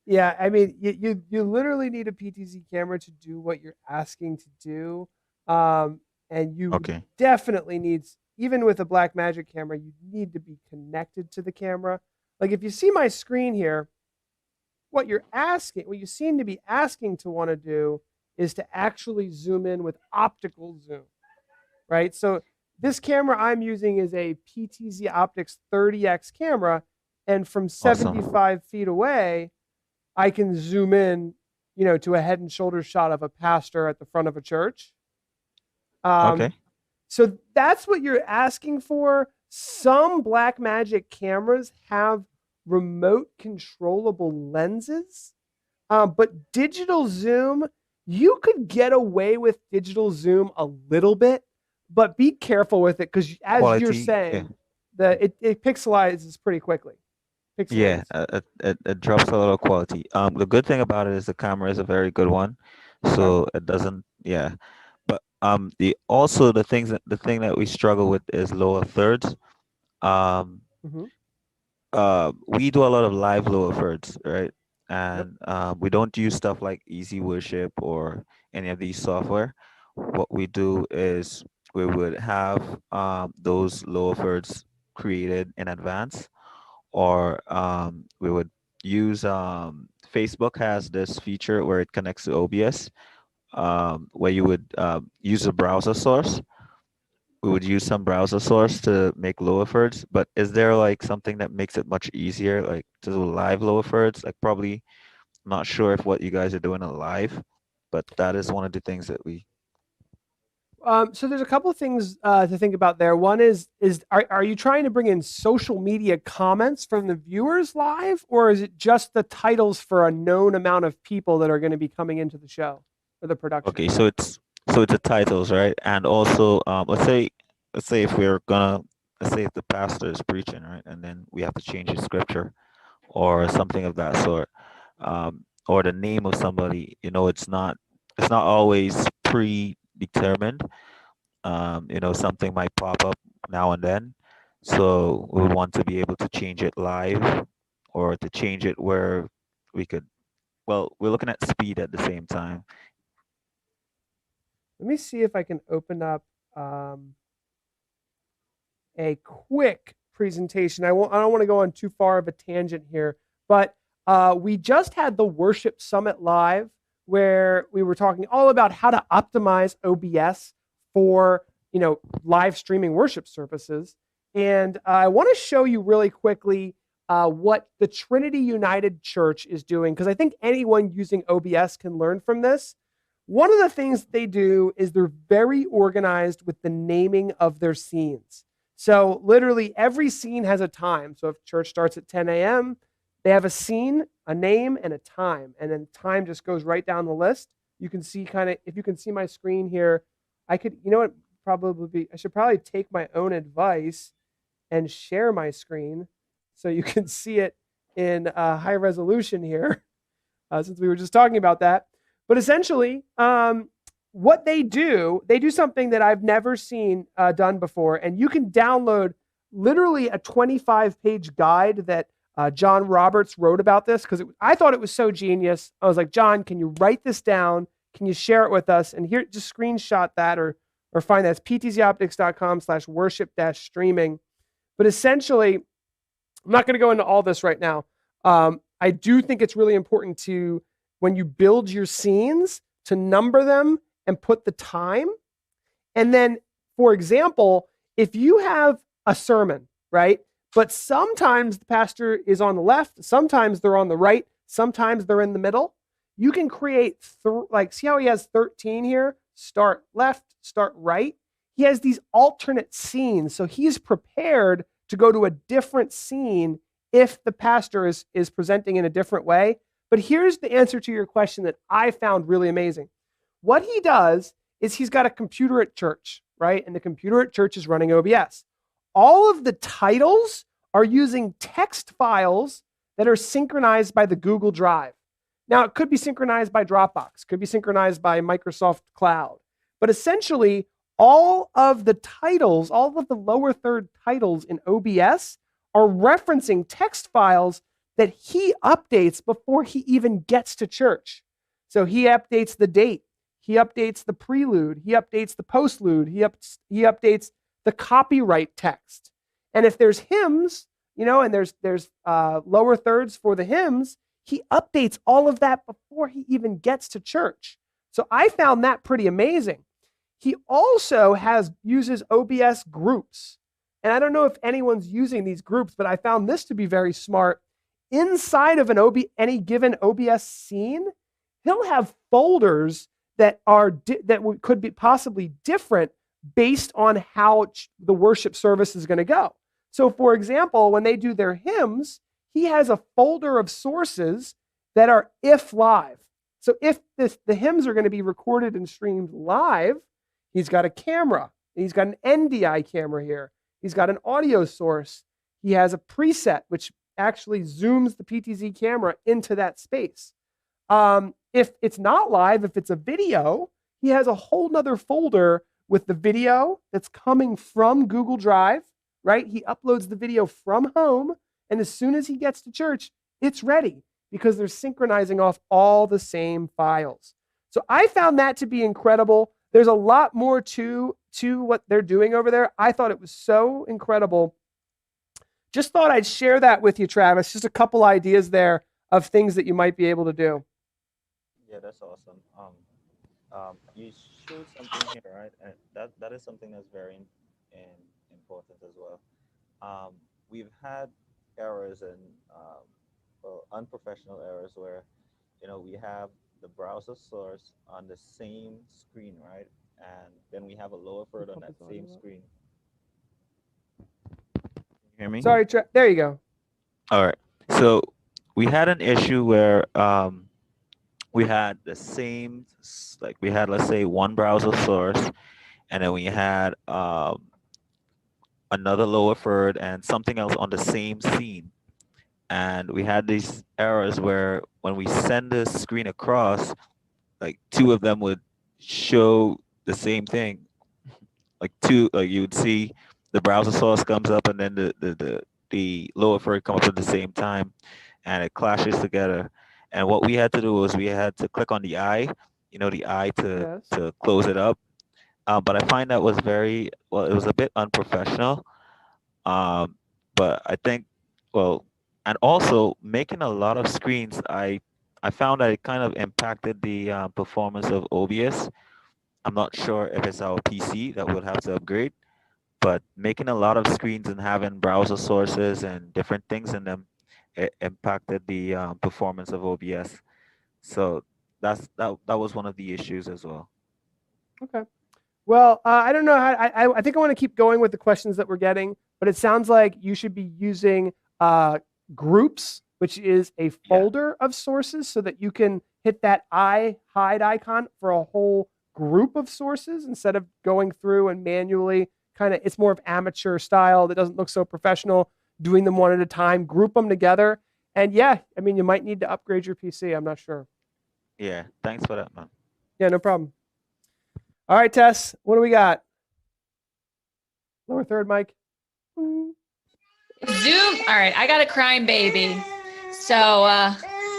Yeah, I mean, you literally need a PTZ camera to do what you're asking to do, and you Okay. definitely needs, even with a Blackmagic camera, you need to be connected to the camera. Like if you see my screen here, what you seem to be asking to want to do is to actually zoom in with optical zoom, right? So this camera I'm using is a PTZ Optics 30X camera, and from 75 feet away, I can zoom in, to a head and shoulders shot of a pastor at the front of a church. Okay. So that's what you're asking for. Some Blackmagic cameras have remote controllable lenses, but digital zoom, you could get away with digital zoom a little bit, but be careful with it because, as Quality, you're saying, it pixelizes pretty quickly. Yeah, it drops a lot of quality. The good thing about it is the camera is a very good one, so it doesn't. Yeah, but the thing that we struggle with is lower thirds. We do a lot of live lower thirds, right? And we don't use stuff like Easy Worship or any of these software. What we do is we would have those lower thirds created in advance, or we would use Facebook has this feature where it connects to OBS, where you would use a browser source. We would use some browser source to make lower thirds, but is there like something that makes it much easier, like to do live lower thirds? Like probably not sure if what you guys are doing are live, but that is one of the things that we. So there's a couple of things to think about there. One is are you trying to bring in social media comments from the viewers live, or is it just the titles for a known amount of people that are going to be coming into the show or the production? Okay, so it's the titles, right? And also, let's say if we're gonna, let's say if the pastor is preaching, right, and then we have to change his scripture or something of that sort, or the name of somebody. It's not always predetermined. Something might pop up now and then, so we would want to be able to change it live, or to change it where we could. Well, we're looking at speed at the same time. Let me see if I can open up a quick presentation. I don't want to go on too far of a tangent here, but we just had the Worship Summit live where we were talking all about how to optimize OBS for live streaming worship services. And I want to show you really quickly what the Trinity United Church is doing, because I think anyone using OBS can learn from this. One of the things that they do is they're very organized with the naming of their scenes. So literally every scene has a time. So if church starts at 10 a.m., they have a scene, a name, and a time. And then time just goes right down the list. You can see if you can see my screen here, I should probably take my own advice and share my screen so you can see it in high resolution here, since we were just talking about that. But essentially, what they do something that I've never seen done before. And you can download literally a 25-page guide that John Roberts wrote about this, because I thought it was so genius. I was like, John, can you write this down? Can you share it with us? And here, just screenshot that or find that. It's ptzoptics.com/worship-streaming. But essentially, I'm not going to go into all this right now. I do think it's really important to, when you build your scenes, to number them and put the time. And then, for example, if you have a sermon, right? But sometimes the pastor is on the left, sometimes they're on the right, sometimes they're in the middle. You can create, see how he has 13 here? Start left, start right. He has these alternate scenes. So he's prepared to go to a different scene if the pastor is presenting in a different way. But here's the answer to your question that I found really amazing. What he does is he's got a computer at church, right? And the computer at church is running OBS. All of the titles are using text files that are synchronized by the Google Drive. Now, it could be synchronized by Dropbox, could be synchronized by Microsoft Cloud. But essentially, all of the titles, all of the lower third titles in OBS are referencing text files that he updates before he even gets to church. So he updates the date, he updates the prelude, he updates the postlude, he updates the copyright text. And if there's hymns, and there's lower thirds for the hymns, he updates all of that before he even gets to church. So I found that pretty amazing. He also uses OBS groups. And I don't know if anyone's using these groups, but I found this to be very smart. Inside of any given OBS scene, he'll have folders that could be possibly different based on how the worship service is going to go. So, for example, when they do their hymns, he has a folder of sources that are if live. So if the hymns are going to be recorded and streamed live, he's got a camera. He's got an NDI camera here. He's got an audio source. He has a preset, which actually zooms the PTZ camera into that space. If it's not live, if it's a video, he has a whole nother folder with the video that's coming from Google Drive, right? He uploads the video from home, and as soon as he gets to church, it's ready because they're synchronizing off all the same files. So I found that to be incredible. There's a lot more to what they're doing over there. I thought it was so incredible. Just thought I'd share that with you, Travis. Just a couple ideas there of things that you might be able to do. Yeah, that's awesome. You showed something here, right? And that is something that's very important as well. Um, we've had errors and well, unprofessional errors where we have the browser source on the same screen, right? And then we have a lower third on Pump that this same audio up. screen. You hear me? Sorry, there you go. All right. So we had an issue where we had the same, like we had, let's say, one browser source, and then we had another lower third and something else on the same scene. And we had these errors where when we send the screen across, like two of them would show the same thing. Like you would see the browser source comes up and then the lower third come up at the same time, and it clashes together. And what we had to do was we had to click on the eye, the eye Yes. to close it up. But I find that was very well. It was a bit unprofessional. But I think, well, and also making a lot of screens, I found that it kind of impacted the performance of OBS. I'm not sure if it's our PC that would have to upgrade, but making a lot of screens and having browser sources and different things in them, it impacted the performance of OBS. So that was one of the issues as well. Okay. Well, I don't know how. I think I want to keep going with the questions that we're getting, but it sounds like you should be using groups, which is a folder of sources, so that you can hit that hide icon for a whole group of sources instead of going through and manually kind of. It's more of amateur style that doesn't look so professional. Doing them one at a time, group them together, and yeah, I mean, you might need to upgrade your PC. I'm not sure. Yeah, thanks for that, man. Yeah, no problem. All right, Tess, what do we got? Lower third mic. Zoom. All right, I got a crying baby. So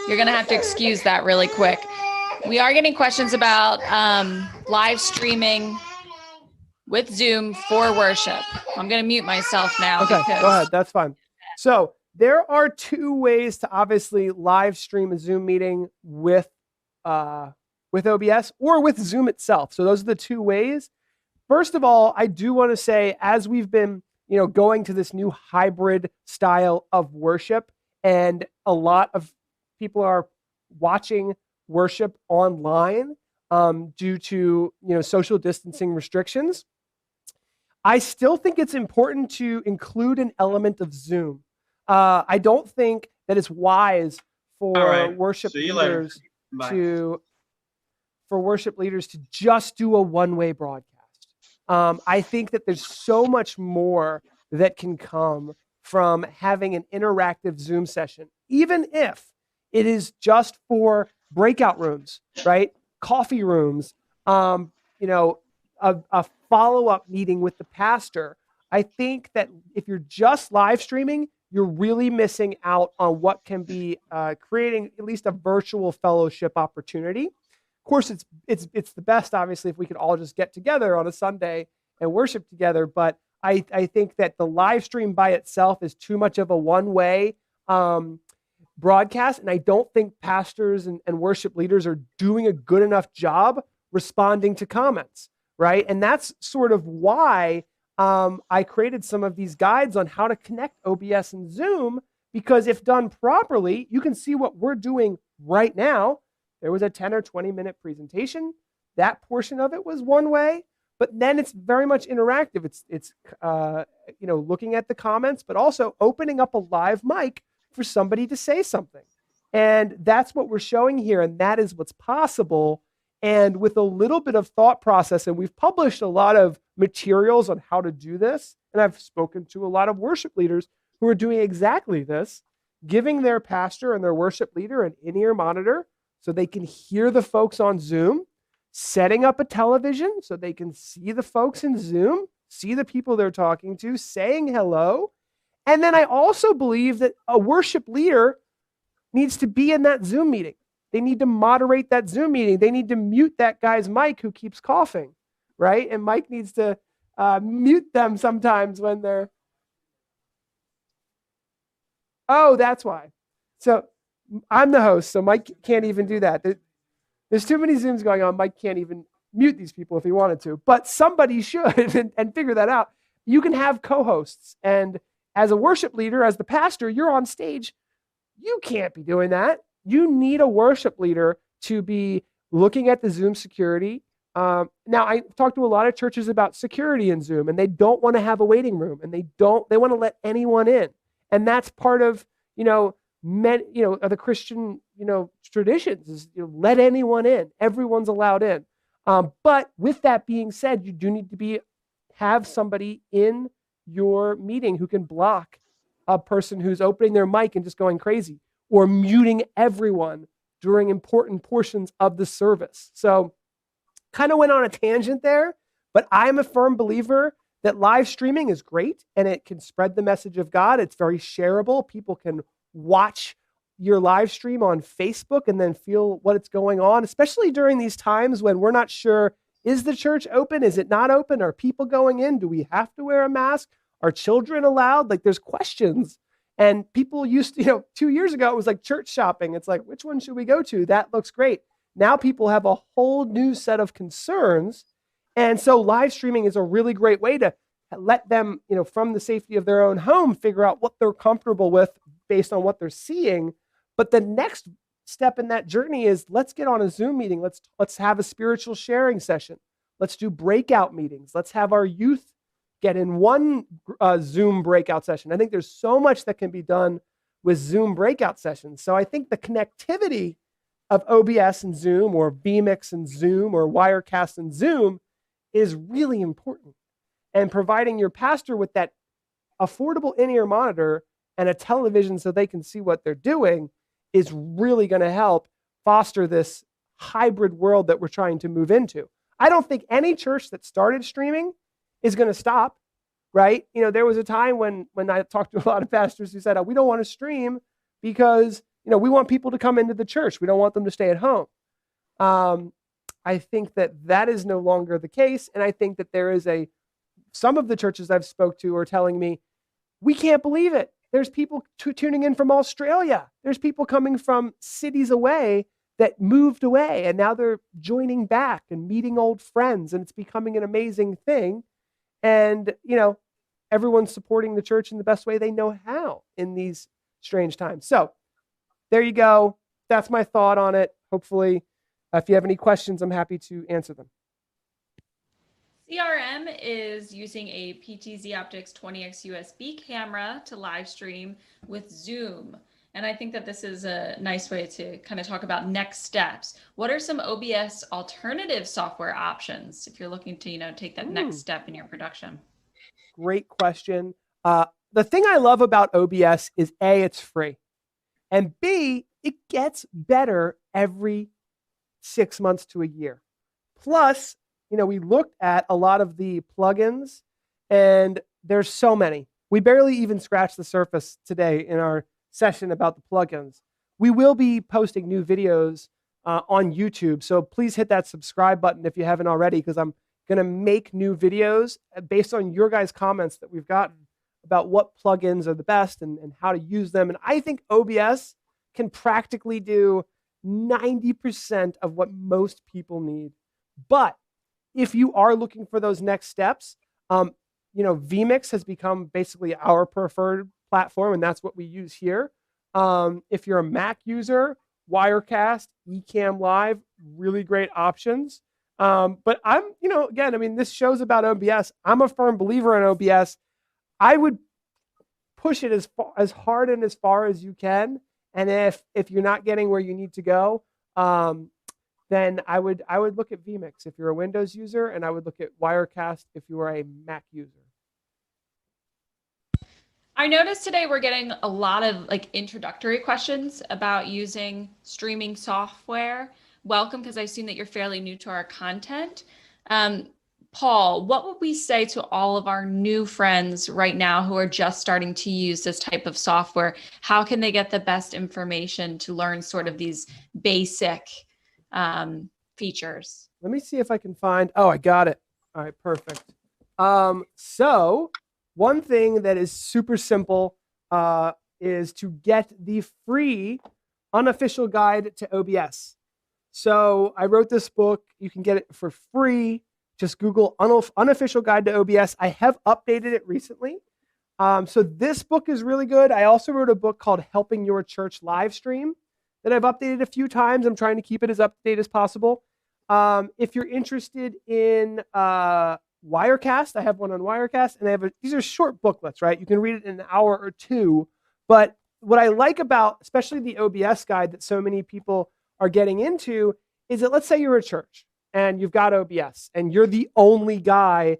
you're going to have to excuse that really quick. We are getting questions about live streaming with Zoom for worship. I'm going to mute myself now. Okay, go ahead. That's fine. So there are two ways to obviously live stream a Zoom meeting with OBS or with Zoom itself. So those are the two ways. First of all, I do want to say, as we've been, going to this new hybrid style of worship, and a lot of people are watching worship online due to, social distancing restrictions, I still think it's important to include an element of Zoom. I don't think that it's wise for worship leaders to just do a one-way broadcast. I think that there's so much more that can come from having an interactive Zoom session, even if it is just for breakout rooms, right? Coffee rooms, a follow-up meeting with the pastor. I think that if you're just live streaming, you're really missing out on what can be creating at least a virtual fellowship opportunity. Of course, it's the best, obviously, if we could all just get together on a Sunday and worship together. But I think that the live stream by itself is too much of a one-way broadcast, and I don't think pastors and worship leaders are doing a good enough job responding to comments, right? And that's sort of why I created some of these guides on how to connect OBS and Zoom, because if done properly, you can see what we're doing right now. There was a 10 or 20-minute presentation. That portion of it was one way, but then it's very much interactive. It's looking at the comments, but also opening up a live mic for somebody to say something. And that's what we're showing here, and that is what's possible. And with a little bit of thought process, and we've published a lot of materials on how to do this, and I've spoken to a lot of worship leaders who are doing exactly this, giving their pastor and their worship leader an in-ear monitor so they can hear the folks on Zoom, setting up a television so they can see the folks in Zoom, see the people they're talking to, saying hello. And then I also believe that a worship leader needs to be in that Zoom meeting. They need to moderate that Zoom meeting. They need to mute that guy's mic who keeps coughing, right? And Mike needs to mute them sometimes when they're... Oh, that's why. So I'm the host, so Mike can't even do that. There's too many Zooms going on. Mike can't even mute these people if he wanted to, but somebody should and figure that out. You can have co-hosts, and as a worship leader, as the pastor, you're on stage. You can't be doing that. You need a worship leader to be looking at the Zoom security. Now, I talked to a lot of churches about security in Zoom, and they don't want to have a waiting room, and they want to let anyone in. And that's part of, of the Christian, traditions is, let anyone in. Everyone's allowed in. But with that being said, you do need to have somebody in your meeting who can block a person who's opening their mic and just going crazy, or muting everyone during important portions of the service. So kind of went on a tangent there, but I'm a firm believer that live streaming is great and it can spread the message of God. It's very shareable. People can watch your live stream on Facebook and then feel what's going on, especially during these times when we're not sure, is the church open? Is it not open? Are people going in? Do we have to wear a mask? Are children allowed? Like, there's questions. And people used to, 2 years ago, it was like church shopping. It's like, which one should we go to? That looks great. Now people have a whole new set of concerns. And so live streaming is a really great way to let them, from the safety of their own home, figure out what they're comfortable with based on what they're seeing. But the next step in that journey is, let's get on a Zoom meeting. Let's have a spiritual sharing session. Let's do breakout meetings. Let's have our youth get in one Zoom breakout session. I think there's so much that can be done with Zoom breakout sessions. So I think the connectivity of OBS and Zoom, or vMix and Zoom, or Wirecast and Zoom is really important. And providing your pastor with that affordable in-ear monitor and a television so they can see what they're doing is really going to help foster this hybrid world that we're trying to move into. I don't think any church that started streaming is going to stop, right? There was a time when I talked to a lot of pastors who said, we don't want to stream because, we want people to come into the church. We don't want them to stay at home. I think that is no longer the case. And I think that there is some of the churches I've spoke to are telling me, we can't believe it. There's people tuning in from Australia. There's people coming from cities away that moved away, and now they're joining back and meeting old friends, and it's becoming an amazing thing. And, everyone's supporting the church in the best way they know how in these strange times. So there you go. That's my thought on it. Hopefully, if you have any questions, I'm happy to answer them. CRM is using a PTZ Optics 20x USB camera to live stream with Zoom. And I think that this is a nice way to kind of talk about next steps. What are some OBS alternative software options if you're looking to, take that next step in your production? Great question. The thing I love about OBS is A, it's free. And B, it gets better every 6 months to a year. Plus, we looked at a lot of the plugins, and there's so many. We barely even scratched the surface today in our session about the plugins. We will be posting new videos on YouTube, so please hit that subscribe button if you haven't already, because I'm going to make new videos based on your guys' comments that we've gotten about what plugins are the best and how to use them. And I think OBS can practically do 90% of what most people need. But if you are looking for those next steps, vMix has become basically our preferred platform, and that's what we use here. If you're a Mac user, Wirecast, Ecamm Live, really great options. But I'm, again, this show's about OBS. I'm a firm believer in OBS. I would push it as hard and as far as you can. And if you're not getting where you need to go, then I would look at vMix if you're a Windows user, and I would look at Wirecast if you are a Mac user. I noticed today we're getting a lot of introductory questions about using streaming software. Welcome, because I've seen that you're fairly new to our content. Paul, what would we say to all of our new friends right now who are just starting to use this type of software? How can they get the best information to learn sort of these basic features? Let me see if I can find, I got it. All right, perfect. So one thing that is super simple is to get the free unofficial guide to OBS. So I wrote this book. You can get it for free. Just Google Unofficial Guide to OBS. I have updated it recently. So this book is really good. I also wrote a book called Helping Your Church Live Stream that I've updated a few times. I'm trying to keep it as up to date as possible. If you're interested in Wirecast, I have one on Wirecast, and these are short booklets, right? You can read it in an hour or two. But what I like about, especially the OBS guide that so many people are getting into, is that let's say you're a church and you've got OBS and you're the only guy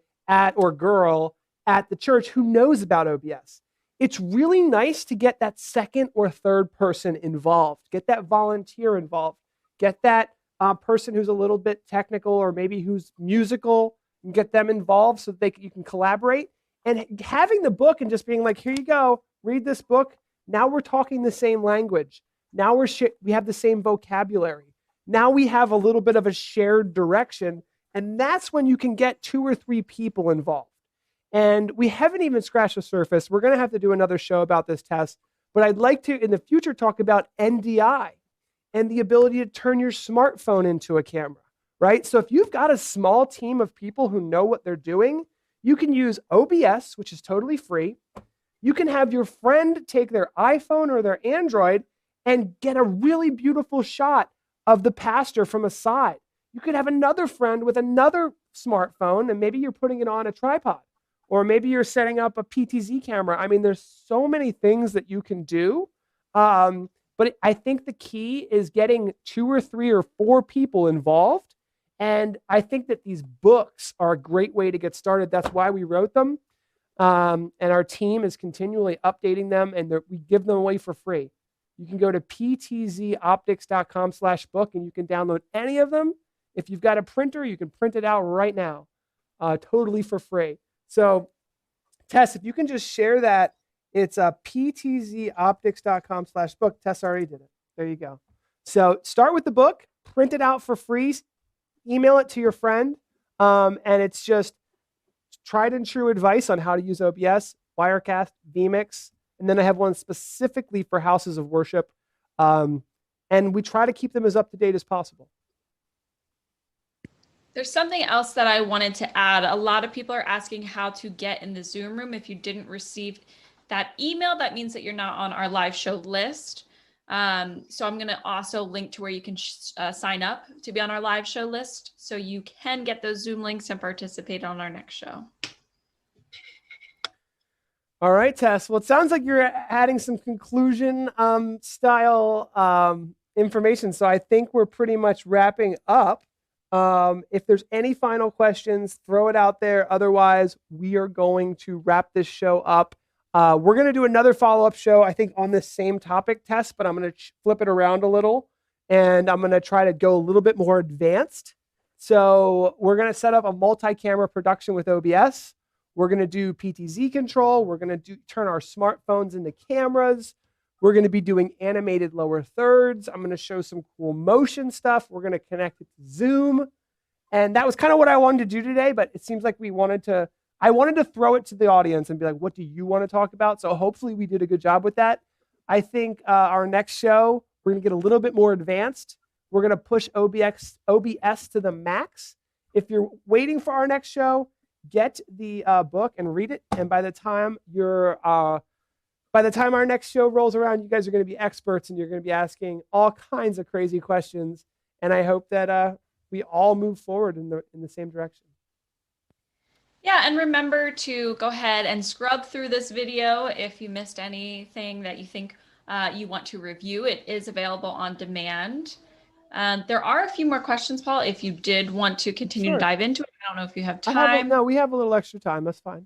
or girl at the church who knows about OBS. It's really nice to get that second or third person involved, get that volunteer involved, get that person who's a little bit technical or maybe who's musical, and get them involved so that you can collaborate. And having the book and just being like, here you go, read this book. Now we're talking the same language. Now we have the same vocabulary. Now we have a little bit of a shared direction. And that's when you can get 2 or 3 people involved. And we haven't even scratched the surface. We're going to have to do another show about this test. But I'd like to, in the future, talk about NDI and the ability to turn your smartphone into a camera, right? So if you've got a small team of people who know what they're doing, you can use OBS, which is totally free. You can have your friend take their iPhone or their Android and get a really beautiful shot of the pastor from a side. You could have another friend with another smartphone, and maybe you're putting it on a tripod, or maybe you're setting up a PTZ camera. I mean, there's so many things that you can do. But I think the key is getting 2 or 3 or 4 people involved. And I think that these books are a great way to get started. That's why we wrote them. And our team is continually updating them, and we give them away for free. You can go to ptzoptics.com/book and you can download any of them. If you've got a printer, you can print it out right now, totally for free. So Tess, if you can just share that, it's ptzoptics.com/book. Tess already did it. There you go. So start with the book, print it out for free, email it to your friend. And it's just tried and true advice on how to use OBS, Wirecast, vMix. And then I have one specifically for houses of worship. And we try to keep them as up to date as possible. There's something else that I wanted to add. A lot of people are asking how to get in the Zoom room. If you didn't receive that email, that means that you're not on our live show list. So I'm going to also link to where you can sign up to be on our live show list, so you can get those Zoom links and participate on our next show. All right, Tess. Well, it sounds like you're adding some conclusion style information. So I think we're pretty much wrapping up. If there's any final questions, throw it out there. Otherwise, we are going to wrap this show up. We're going to do another follow-up show, I think, on this same topic, Tess, but I'm going to flip it around a little, and I'm going to try to go a little bit more advanced. So we're going to set up a multi-camera production with OBS. We're going to do PTZ control. We're going to turn our smartphones into cameras. We're going to be doing animated lower thirds. I'm going to show some cool motion stuff. We're going to connect it to Zoom. And that was kind of what I wanted to do today, but it seems like I wanted to throw it to the audience and be like, what do you want to talk about? So hopefully we did a good job with that. I think our next show, we're going to get a little bit more advanced. We're going to push OBS to the max. If you're waiting for our next show, get the book and read it. And by the time our next show rolls around, you guys are going to be experts and you're going to be asking all kinds of crazy questions. And I hope that we all move forward in the same direction. Yeah, and remember to go ahead and scrub through this video if you missed anything that you think you want to review. It is available on demand. There are a few more questions, Paul, if you did want to continue to dive into it. I don't know if you have time. No, we have a little extra time. That's fine.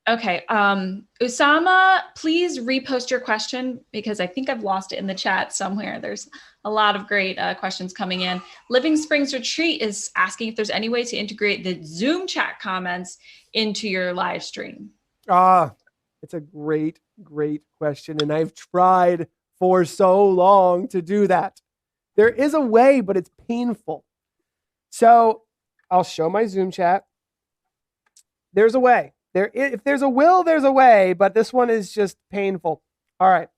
Okay. Usama, please repost your question because I think I've lost it in the chat somewhere. There's a lot of great questions coming in. Living Springs Retreat is asking if there's any way to integrate the Zoom chat comments into your live stream. It's a great, great question. And I've tried for so long to do that. There is a way, but it's painful. So I'll show my Zoom chat. There's a way. If there's a will, there's a way, but this one is just painful. All right.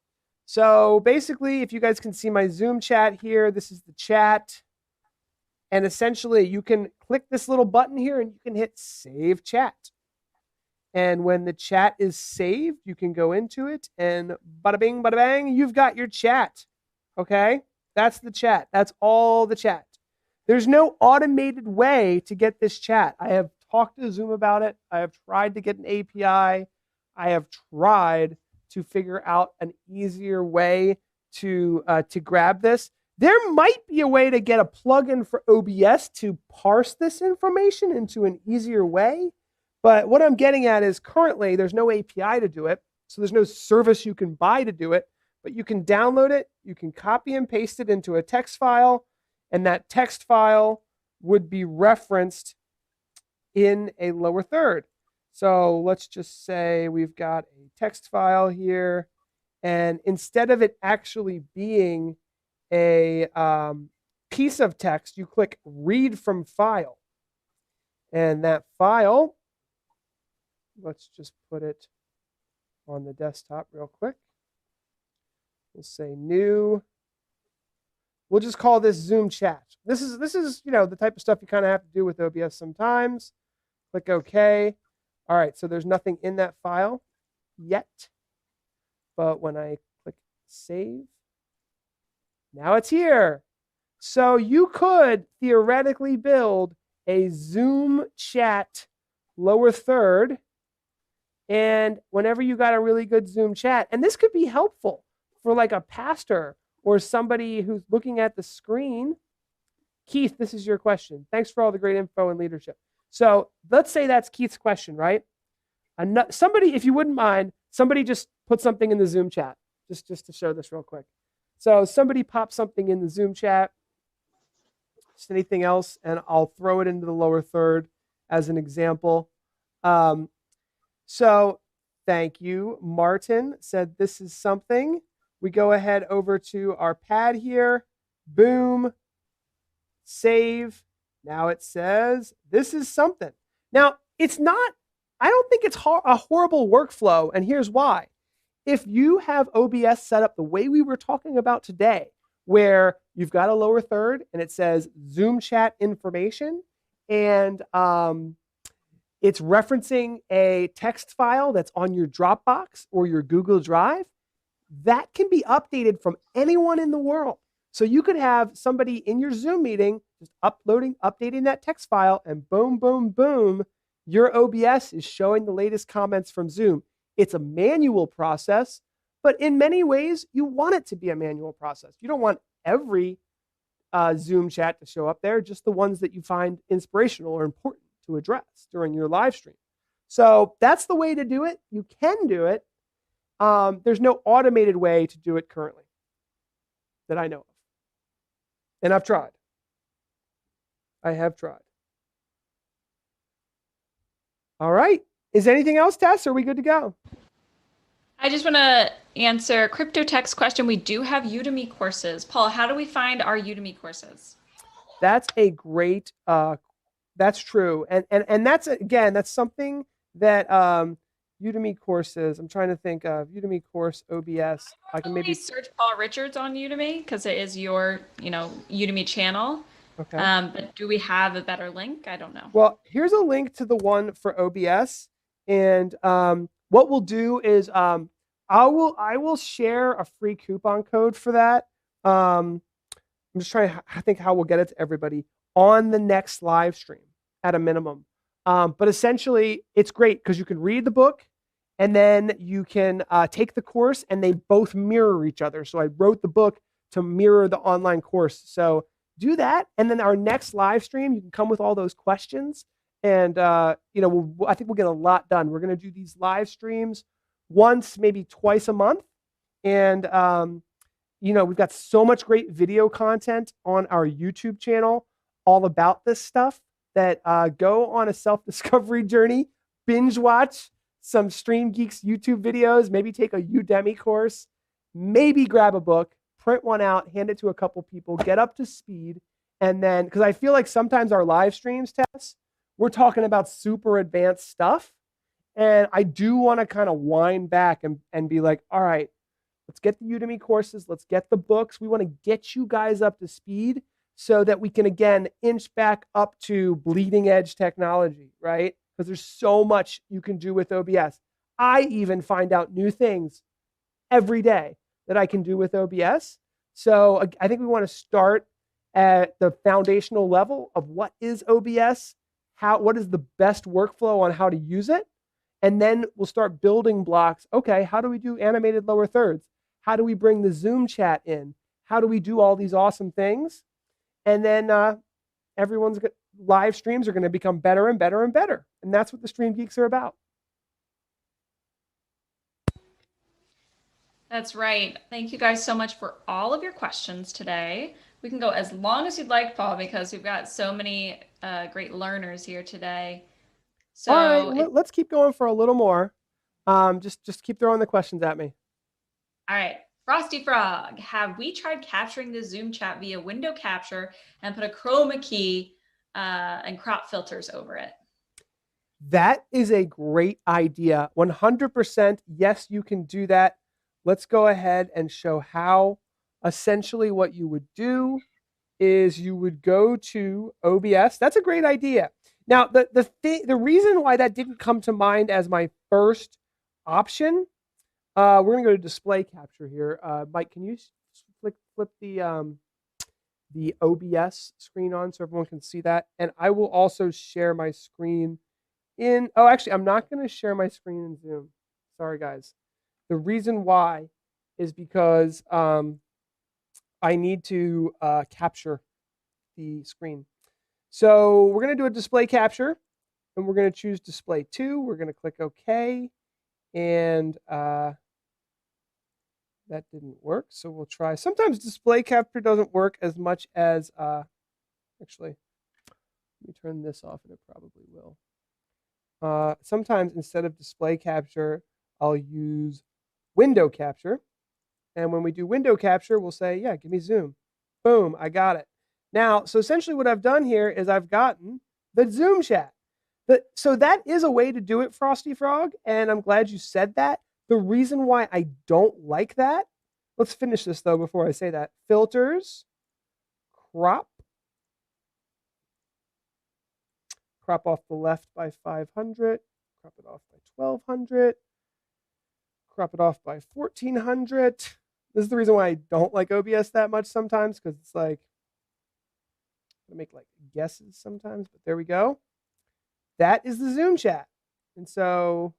So basically, if you guys can see my Zoom chat here, this is the chat. And essentially, you can click this little button here and you can hit Save Chat. And when the chat is saved, you can go into it and bada bing, bada bang, you've got your chat. Okay? That's the chat. That's all the chat. There's no automated way to get this chat. I have talked to Zoom about it. I have tried to get an API. I have tried to figure out an easier way to grab this. There might be a way to get a plugin for OBS to parse this information into an easier way. But what I'm getting at is currently there's no API to do it. So there's no service you can buy to do it. But you can download it. You can copy and paste it into a text file. And that text file would be referenced in a lower third. So let's just say we've got a text file here. And instead of it actually being a piece of text, you click Read from File. And that file, let's just put it on the desktop real quick. We'll say New. We'll just call this Zoom Chat. This is the type of stuff you kind of have to do with OBS sometimes. Click OK. All right, so there's nothing in that file yet. But when I click Save, now it's here. So you could theoretically build a Zoom Chat lower third. And whenever you got a really good Zoom chat, and this could be helpful for like a pastor or somebody who's looking at the screen. Keith, this is your question. Thanks for all the great info and leadership. So let's say that's Keith's question, right? Somebody, if you wouldn't mind, somebody just put something in the Zoom chat, just to show this real quick. So somebody pop something in the Zoom chat, just anything else, and I'll throw it into the lower third as an example. So thank you. Martin said this is something. We go ahead over to our pad here. Boom. Save. Now it says this is something. Now, it's not, I don't think it's a horrible workflow, and here's why. If you have OBS set up the way we were talking about today, where you've got a lower third and it says Zoom chat information, and it's referencing a text file that's on your Dropbox or your Google Drive, that can be updated from anyone in the world. So you could have somebody in your Zoom meeting just updating that text file, and boom, boom, boom, your OBS is showing the latest comments from Zoom. It's a manual process, but in many ways, you want it to be a manual process. You don't want every Zoom chat to show up there, just the ones that you find inspirational or important to address during your live stream. So that's the way to do it. You can do it. There's no automated way to do it currently that I know of. And I've tried. I have tried. All right. Is anything else, Tess? Are we good to go? I just want to answer Crypto Tech's question. We do have Udemy courses. Paul, how do we find our Udemy courses? That's a great, that's true. And that's, again, that's something that Udemy courses, I'm trying to think of Udemy course OBS. I can maybe search Paul Richards on Udemy because it is your, Udemy channel. Okay. But do we have a better link? I don't know. Well, here's a link to the one for OBS. And what we'll do is I will share a free coupon code for that. I'm just trying to think how we'll get it to everybody on the next live stream at a minimum. But essentially, it's great because you can read the book and then you can take the course, and they both mirror each other. So I wrote the book to mirror the online course. So do that. And then our next live stream, you can come with all those questions. And, I think we'll get a lot done. We're going to do these live streams once, maybe twice a month. And, we've got so much great video content on our YouTube channel all about this stuff that go on a self-discovery journey, binge watch some StreamGeeks YouTube videos, maybe take a Udemy course, maybe grab a book, print one out, hand it to a couple people, get up to speed. And then, because I feel like sometimes our live streams, Tess, we're talking about super advanced stuff. And I do want to kind of wind back and be like, all right, let's get the Udemy courses. Let's get the books. We want to get you guys up to speed so that we can, again, inch back up to bleeding edge technology, right? Because there's so much you can do with OBS. I even find out new things every day that I can do with OBS. So I think we want to start at the foundational level of what is OBS, what is the best workflow on how to use it, and then we'll start building blocks. Okay, how do we do animated lower thirds? How do we bring the Zoom chat in? How do we do all these awesome things? And then live streams are going to become better and better and better. And that's what the StreamGeeks are about. That's right. Thank you guys so much for all of your questions today. We can go as long as you'd like, Paul, because we've got so many great learners here today. So all right, let's keep going for a little more. Just keep throwing the questions at me. All right. Frosty Frog, have we tried capturing the Zoom chat via window capture and put a chroma key and crop filters over it? That is a great idea. 100%. Yes, you can do that. Let's go ahead and show how. Essentially, what you would do is you would go to OBS. That's a great idea. Now, the reason why that didn't come to mind as my first option, we're going to go to display capture here. Mike, can you flip the OBS screen on so everyone can see that? And I will also share my screen in. Oh, actually, I'm not going to share my screen in Zoom. Sorry, guys. The reason why is because I need to capture the screen. So we're going to do a display capture, and we're going to choose display 2. We're going to click OK, and that didn't work. So we'll try. Sometimes display capture doesn't work as much as actually. Let me turn this off, and it probably will. Sometimes instead of display capture, I'll use window capture. And when we do window capture, we'll say, yeah, give me Zoom. Boom, I got it. Now, so essentially what I've done here is I've gotten the Zoom chat. So that is a way to do it, Frosty Frog, and I'm glad you said that. The reason why I don't like that, let's finish this though before I say that. Filters, crop off the left by 500, crop it off by 1200, crop it off by 1400. This is the reason why I don't like OBS that much sometimes, because it's like, I make like guesses sometimes, but there we go. That is the Zoom chat. And so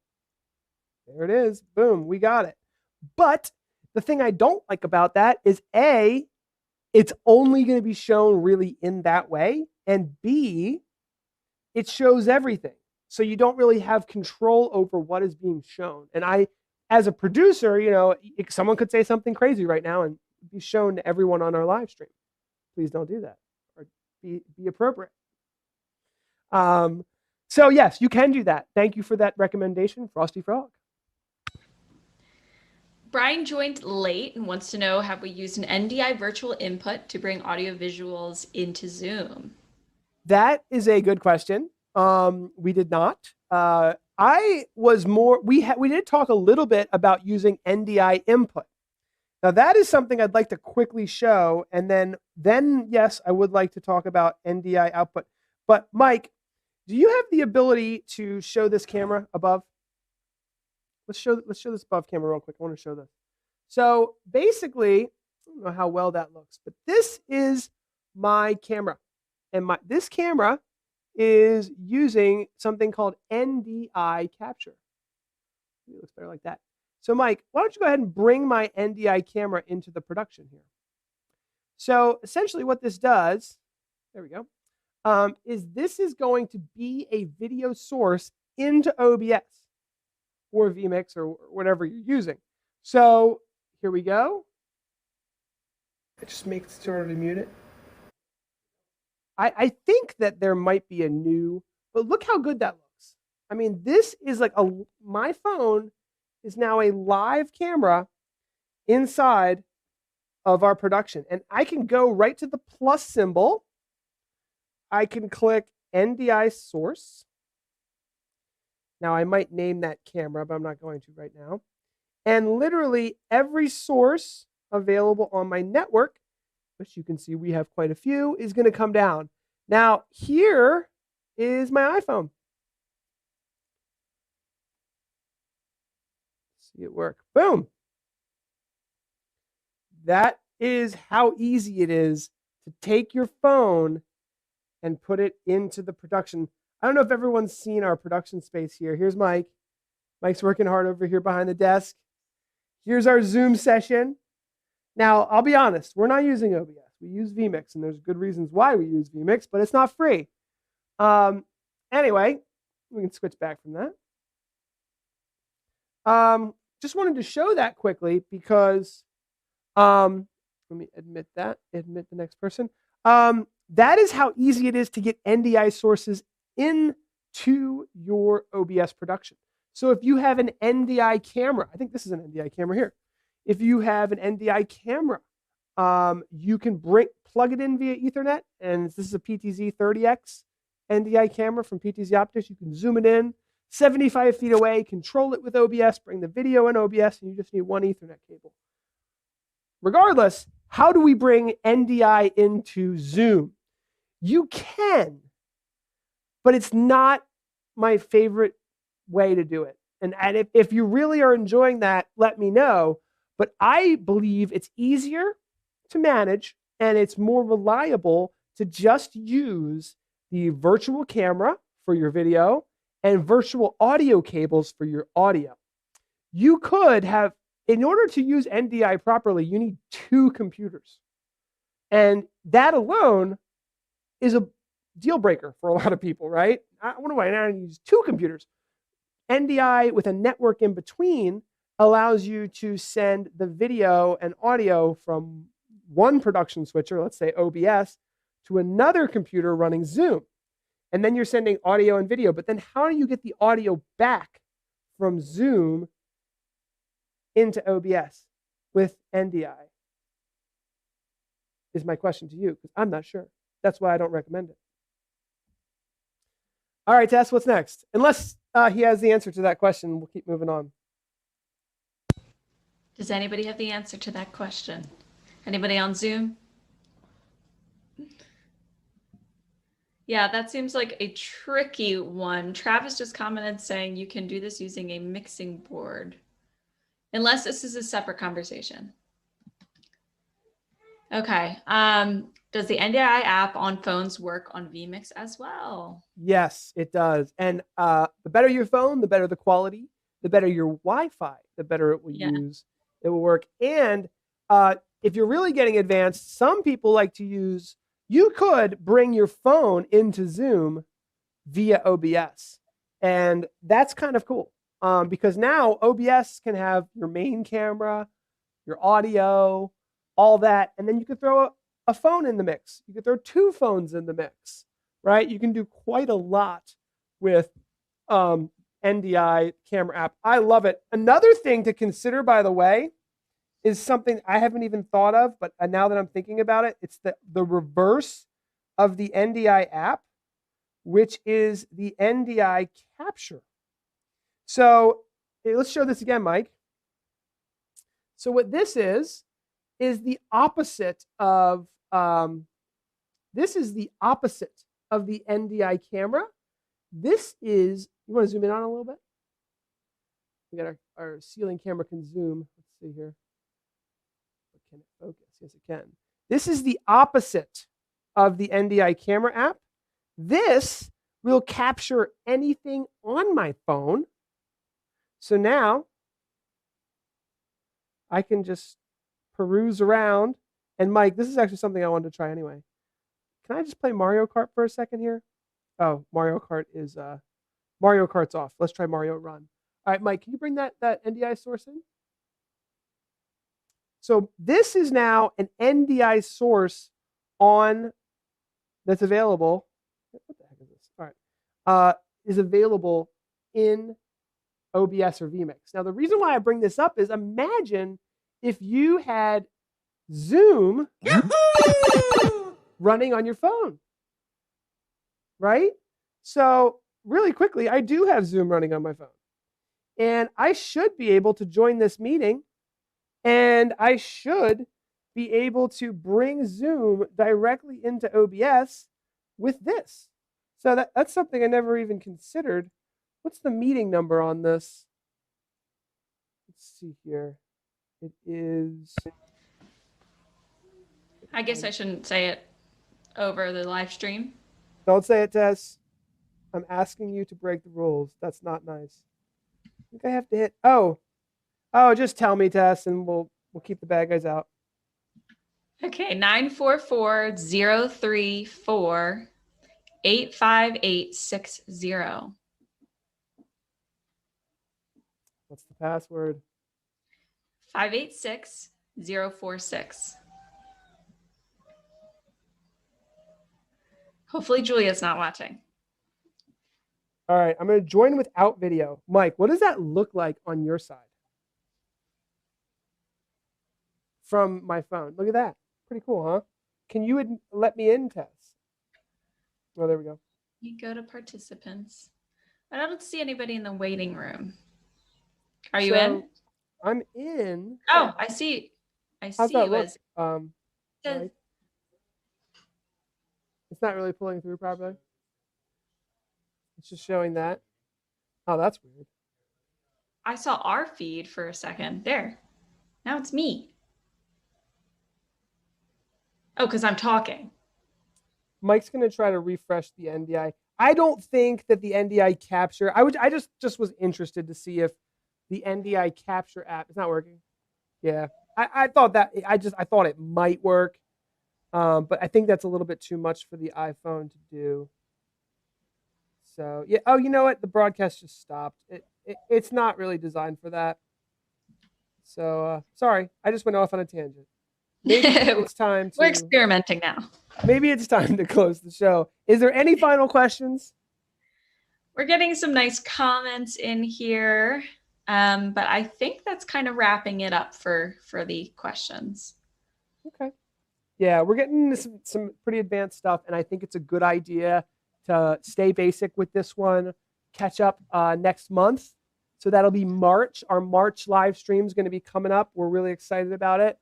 there it is. Boom, we got it. But the thing I don't like about that is A, it's only going to be shown really in that way. And B, it shows everything. So you don't really have control over what is being shown. And I, as a producer, you know, someone could say something crazy right now and be shown to everyone on our live stream. Please don't do that, or be appropriate. So yes, you can do that. Thank you for that recommendation, Frosty Frog. Brian joined late and wants to know, have we used an NDI virtual input to bring audio visuals into Zoom? That is a good question. We did not. I was more, we did talk a little bit about using NDI input. Now that is something I'd like to quickly show. And then yes, I would like to talk about NDI output. But Mike, do you have the ability to show this camera above? Let's show this above camera real quick. I want to show this. So basically, I don't know how well that looks, but this is my camera. And this camera is using something called NDI capture. It looks better like that. So Mike, why don't you go ahead and bring my NDI camera into the production here. So essentially what this does, there we go, is this is going to be a video source into OBS or vMix or whatever you're using. So here we go. I just make sure to mute it. I think that there might be a new, but look how good that looks. I mean, this is like my phone is now a live camera inside of our production. And I can go right to the plus symbol. I can click NDI source. Now I might name that camera, but I'm not going to right now. And literally every source available on my network which you can see we have quite a few, is going to come down. Now, here is my iPhone. See it work. Boom. That is how easy it is to take your phone and put it into the production. I don't know if everyone's seen our production space here. Here's Mike. Mike's working hard over here behind the desk. Here's our Zoom session. Now, I'll be honest, we're not using OBS. We use vMix, and there's good reasons why we use vMix, but it's not free. Anyway, we can switch back from that. Just wanted to show that quickly because, let me admit the next person. That is how easy it is to get NDI sources into your OBS production. So if you have an NDI camera, I think this is an NDI camera here. If you have an NDI camera, you can plug it in via Ethernet, and this is a PTZ30X NDI camera from PTZ Optics. You can zoom it in 75 feet away, control it with OBS, bring the video in OBS, and you just need one Ethernet cable. Regardless, how do we bring NDI into Zoom? You can, but it's not my favorite way to do it. And if you really are enjoying that, let me know. But I believe it's easier to manage and it's more reliable to just use the virtual camera for your video and virtual audio cables for your audio. You could have, in order to use NDI properly, you need 2 computers. And that alone is a deal breaker for a lot of people, right? What do I use 2 computers? NDI with a network in between allows you to send the video and audio from one production switcher, let's say OBS, to another computer running Zoom. And then you're sending audio and video. But then how do you get the audio back from Zoom into OBS with NDI? Is my question to you, because I'm not sure. That's why I don't recommend it. All right, Tess, what's next? Unless he has the answer to that question, we'll keep moving on. Does anybody have the answer to that question? Anybody on Zoom? Yeah, that seems like a tricky one. Travis just commented saying you can do this using a mixing board, unless this is a separate conversation. Okay. Does the NDI app on phones work on vMix as well? Yes, it does. And the better your phone, the better the quality, the better your Wi-Fi, the better it will use. It will work. And if you're really getting advanced, some people like to use, you could bring your phone into Zoom via OBS. And that's kind of cool because now OBS can have your main camera, your audio, all that. And then you could throw a phone in the mix. You could throw 2 phones in the mix, right? You can do quite a lot with NDI camera app. I love it. Another thing to consider, by the way, is something I haven't even thought of, but now that I'm thinking about it, it's the reverse of the NDI app, which is the NDI capture. So let's show this again, Mike. So what this is the opposite of the NDI camera. This is, you want to zoom in on a little bit? We got our ceiling camera can zoom. Let's see here. Can it focus? Yes, it can. This is the opposite of the NDI camera app. This will capture anything on my phone. So now I can just peruse around. And Mike, this is actually something I wanted to try anyway. Can I just play Mario Kart for a second here? Oh, Mario Kart's off. Let's try Mario Run. All right, Mike, can you bring that NDI source in? So this is now an NDI source that's available. What the heck is this? All right, is available in OBS or vMix. Now the reason why I bring this up is imagine if you had Zoom running on your phone, right? So really quickly, I do have Zoom running on my phone, and I should be able to join this meeting. And I should be able to bring Zoom directly into OBS with this. So that's something I never even considered. What's the meeting number on this? Let's see here. It is. I guess I shouldn't say it over the live stream. Don't say it, Tess. I'm asking you to break the rules. That's not nice. I think I have to hit. Oh, just tell me, Tess, and we'll keep the bad guys out. Okay, 944-034-85860. What's the password? 586046. Hopefully Julia's not watching. All right, I'm going to join without video. Mike, what does that look like on your side? From my phone. Look at that. Pretty cool, huh? Can you let me in, Tess? Oh, there we go. You go to participants. I don't see anybody in the waiting room. Are you in? I'm in. Oh, I see. I How's see that you look? as Right. It's not really pulling through properly. It's just showing that. Oh, that's weird. I saw our feed for a second. There. Now it's me. Oh, because I'm talking. Mike's going to try to refresh the NDI. I don't think that the NDI capture. I just was interested to see if the NDI capture app is not working. Yeah, I thought that I thought it might work, but I think that's a little bit too much for the iPhone to do. So yeah. Oh, you know what? The broadcast just stopped. It's not really designed for that. So sorry, I just went off on a tangent. Maybe it's time to. We're experimenting now. Maybe it's time to close the show. Is there any final questions? We're getting some nice comments in here, but I think that's kind of wrapping it up for the questions. Okay. Yeah, we're getting into some pretty advanced stuff, and I think it's a good idea to stay basic with this one. Catch up next month. So that'll be March. Our March live stream is going to be coming up. We're really excited about it.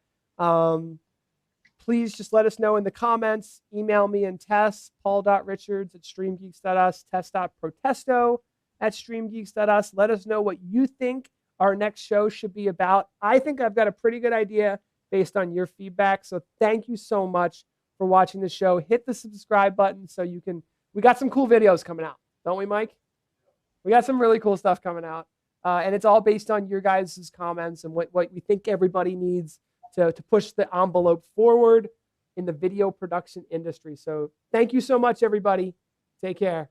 Please just let us know in the comments. Email me and Tess, paul.richards@streamgeeks.us, tess.protesto@streamgeeks.us. Let us know what you think our next show should be about. I think I've got a pretty good idea based on your feedback. So thank you so much for watching the show. Hit the subscribe button so you can. We got some cool videos coming out, don't we, Mike? We got some really cool stuff coming out. And it's all based on your guys' comments and what we think everybody needs to push the envelope forward in the video production industry. So thank you so much, everybody. Take care.